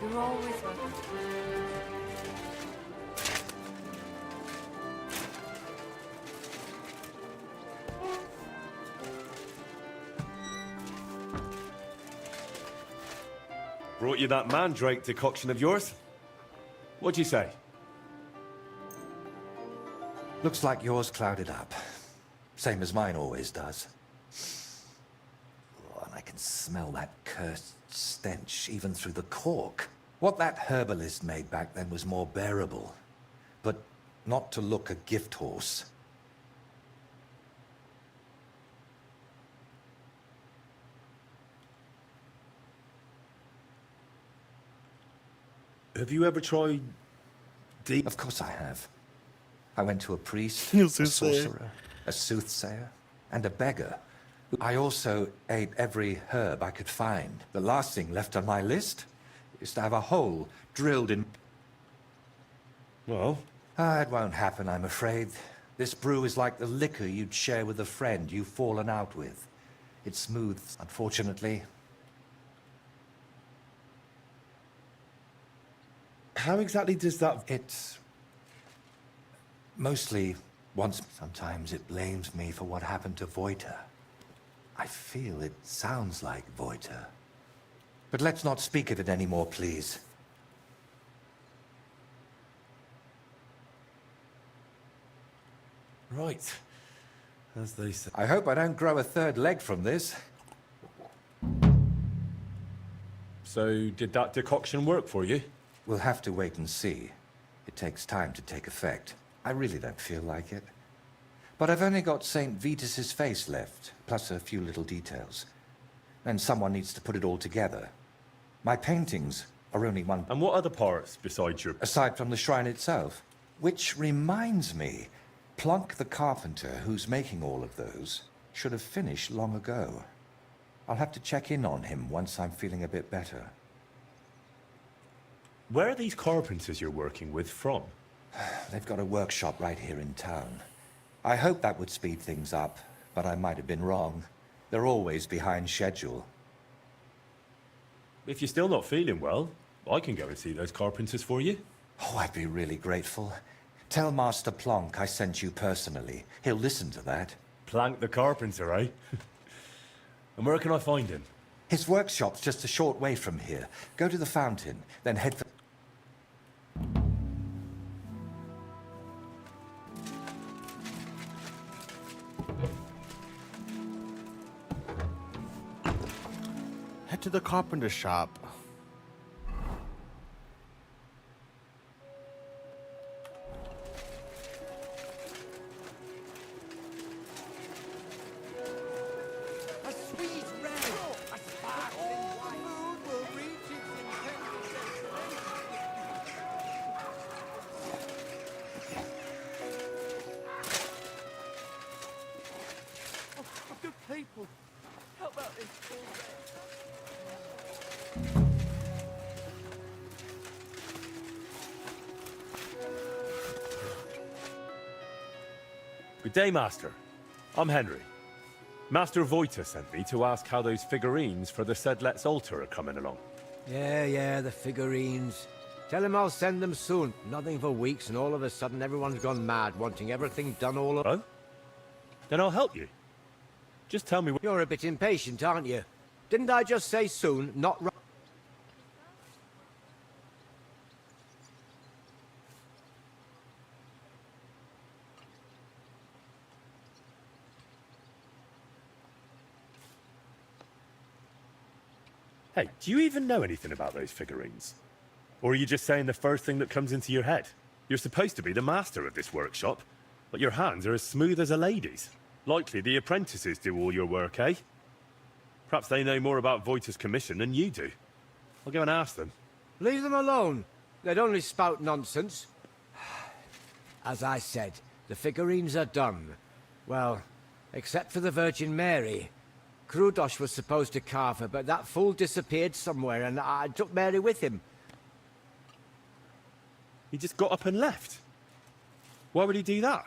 You're always welcome. Brought you that mandrake decoction of yours? What'd you say? Looks like yours clouded up. Same as mine always does. Oh, and I can smell that cursed stench even through the cork. What that herbalist made back then was more bearable. But not to look a gift horse. Have you ever tried deep? Of course I have. I went to a priest, You a soothsayer. sorcerer, a soothsayer, and a beggar. I also ate every herb I could find. The last thing left on my list is to have a hole drilled in... Well? It won't happen, I'm afraid. This brew is like the liquor you'd share with a friend you've fallen out with. It smooths, unfortunately. How exactly does that... It... mostly wants... Sometimes it blames me for what happened to Voita. I feel it sounds like Voita. But let's not speak of it anymore, please. Right. As they say. I hope I don't grow a third leg from this. So, did that decoction work for you? We'll have to wait and see. It takes time to take effect. I really don't feel like it. But I've only got St. Vitus's face left, plus a few little details. And someone needs to put it all together. My paintings are only one... And what other parts besides your... Aside from the shrine itself. Which reminds me, Plunk the carpenter, who's making all of those, should have finished long ago. I'll have to check in on him once I'm feeling a bit better. Where are these carpenters you're working with from? They've got a workshop right here in town. I hoped that would speed things up, but I might have been wrong. They're always behind schedule. If you're still not feeling well, I can go and see those carpenters for you. Oh, I'd be really grateful. Tell Master Plonk I sent you personally. He'll listen to that. Plank the carpenter, eh? And where can I find him? His workshop's just a short way from here. Go to the fountain, then head for... Head to the carpenter shop. A sweet red, a sparkling white will reach its intended destination. Oh, good people, help out this poor red. Good day, Master. I'm Henry. Master Voita sent me to ask how those figurines for the Sedlet's altar are coming along. Yeah, the figurines. Tell him I'll send them soon. Nothing for weeks, and all of a sudden everyone's gone mad, wanting everything done all over. Oh? Then I'll help you. Just tell me what... You're a bit impatient, aren't you? Didn't I just say soon, not right? Hey, do you even know anything about those figurines? Or are you just saying the first thing that comes into your head? You're supposed to be the master of this workshop, but your hands are as smooth as a lady's. Likely the apprentices do all your work, eh? Perhaps they know more about Voita's commission than you do. I'll go and ask them. Leave them alone. They'd only spout nonsense. As I said, the figurines are done. Well, except for the Virgin Mary. Krudosh was supposed to carve her, but that fool disappeared somewhere, and I took Mary with him. He just got up and left? Why would he do that?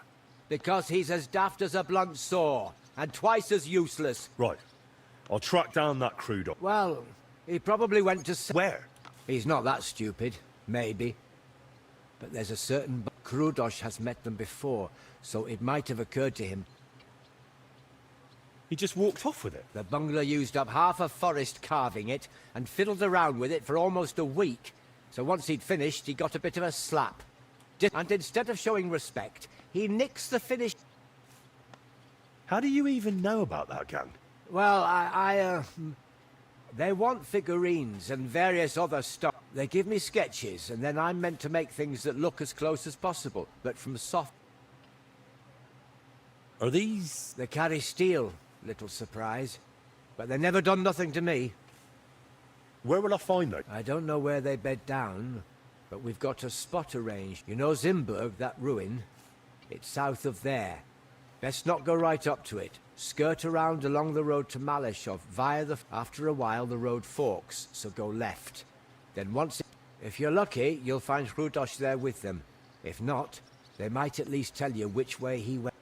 Because he's as daft as a blunt saw, and twice as useless. Right. I'll track down that Krudosh. Well, he probably went to... Where? He's not that stupid. Maybe. But there's a certain... Krudosh has met them before, so it might have occurred to him. He just walked off with it? The bungler used up half a forest carving it, and fiddled around with it for almost a week. So once he'd finished, he got a bit of a slap. And instead of showing respect, he nicks the finish... How do you even know about that gang? Well, they want figurines and various other stuff. They give me sketches, and then I'm meant to make things that look as close as possible, but from soft... Are these... They carry steel, little surprise. But they never done nothing to me. Where will I find them? I don't know where they bed down, but we've got a spot arranged. You know Zimburg, that ruin? It's south of there. Best not go right up to it. Skirt around along the road to Malashov via the... After a while, the road forks, so go left. Then once... If you're lucky, you'll find Krudosh there with them. If not, they might at least tell you which way he went.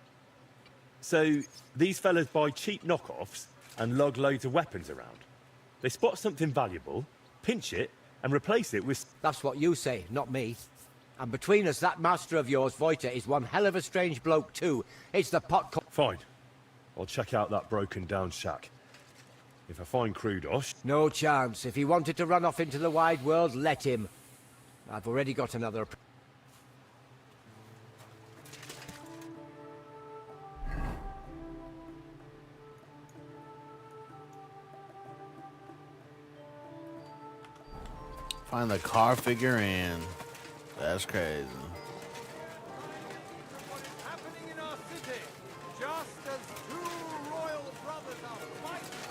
So, these fellas buy cheap knockoffs and lug loads of weapons around. They spot something valuable, pinch it, and replace it with... That's what you say, not me. And between us, that master of yours, Voita, is one hell of a strange bloke, too. It's the pot... Fine. I'll check out that broken-down shack. If I find Krudosh... No chance. If he wanted to run off into the wide world, let him. I've already got another... Find the car figurine. That's crazy. What is happening in our city? Just as two royal brothers are fighting.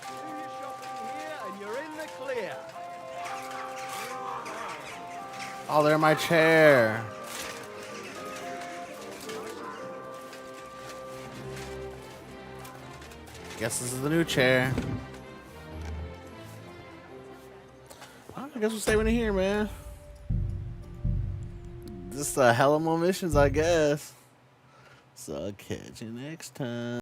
Do your shopping here and you're Oh, they're in my chair. Guess this is the new chair. I guess we'll stay in here, man. Just a hell of more missions, I guess. So I'll catch you next time.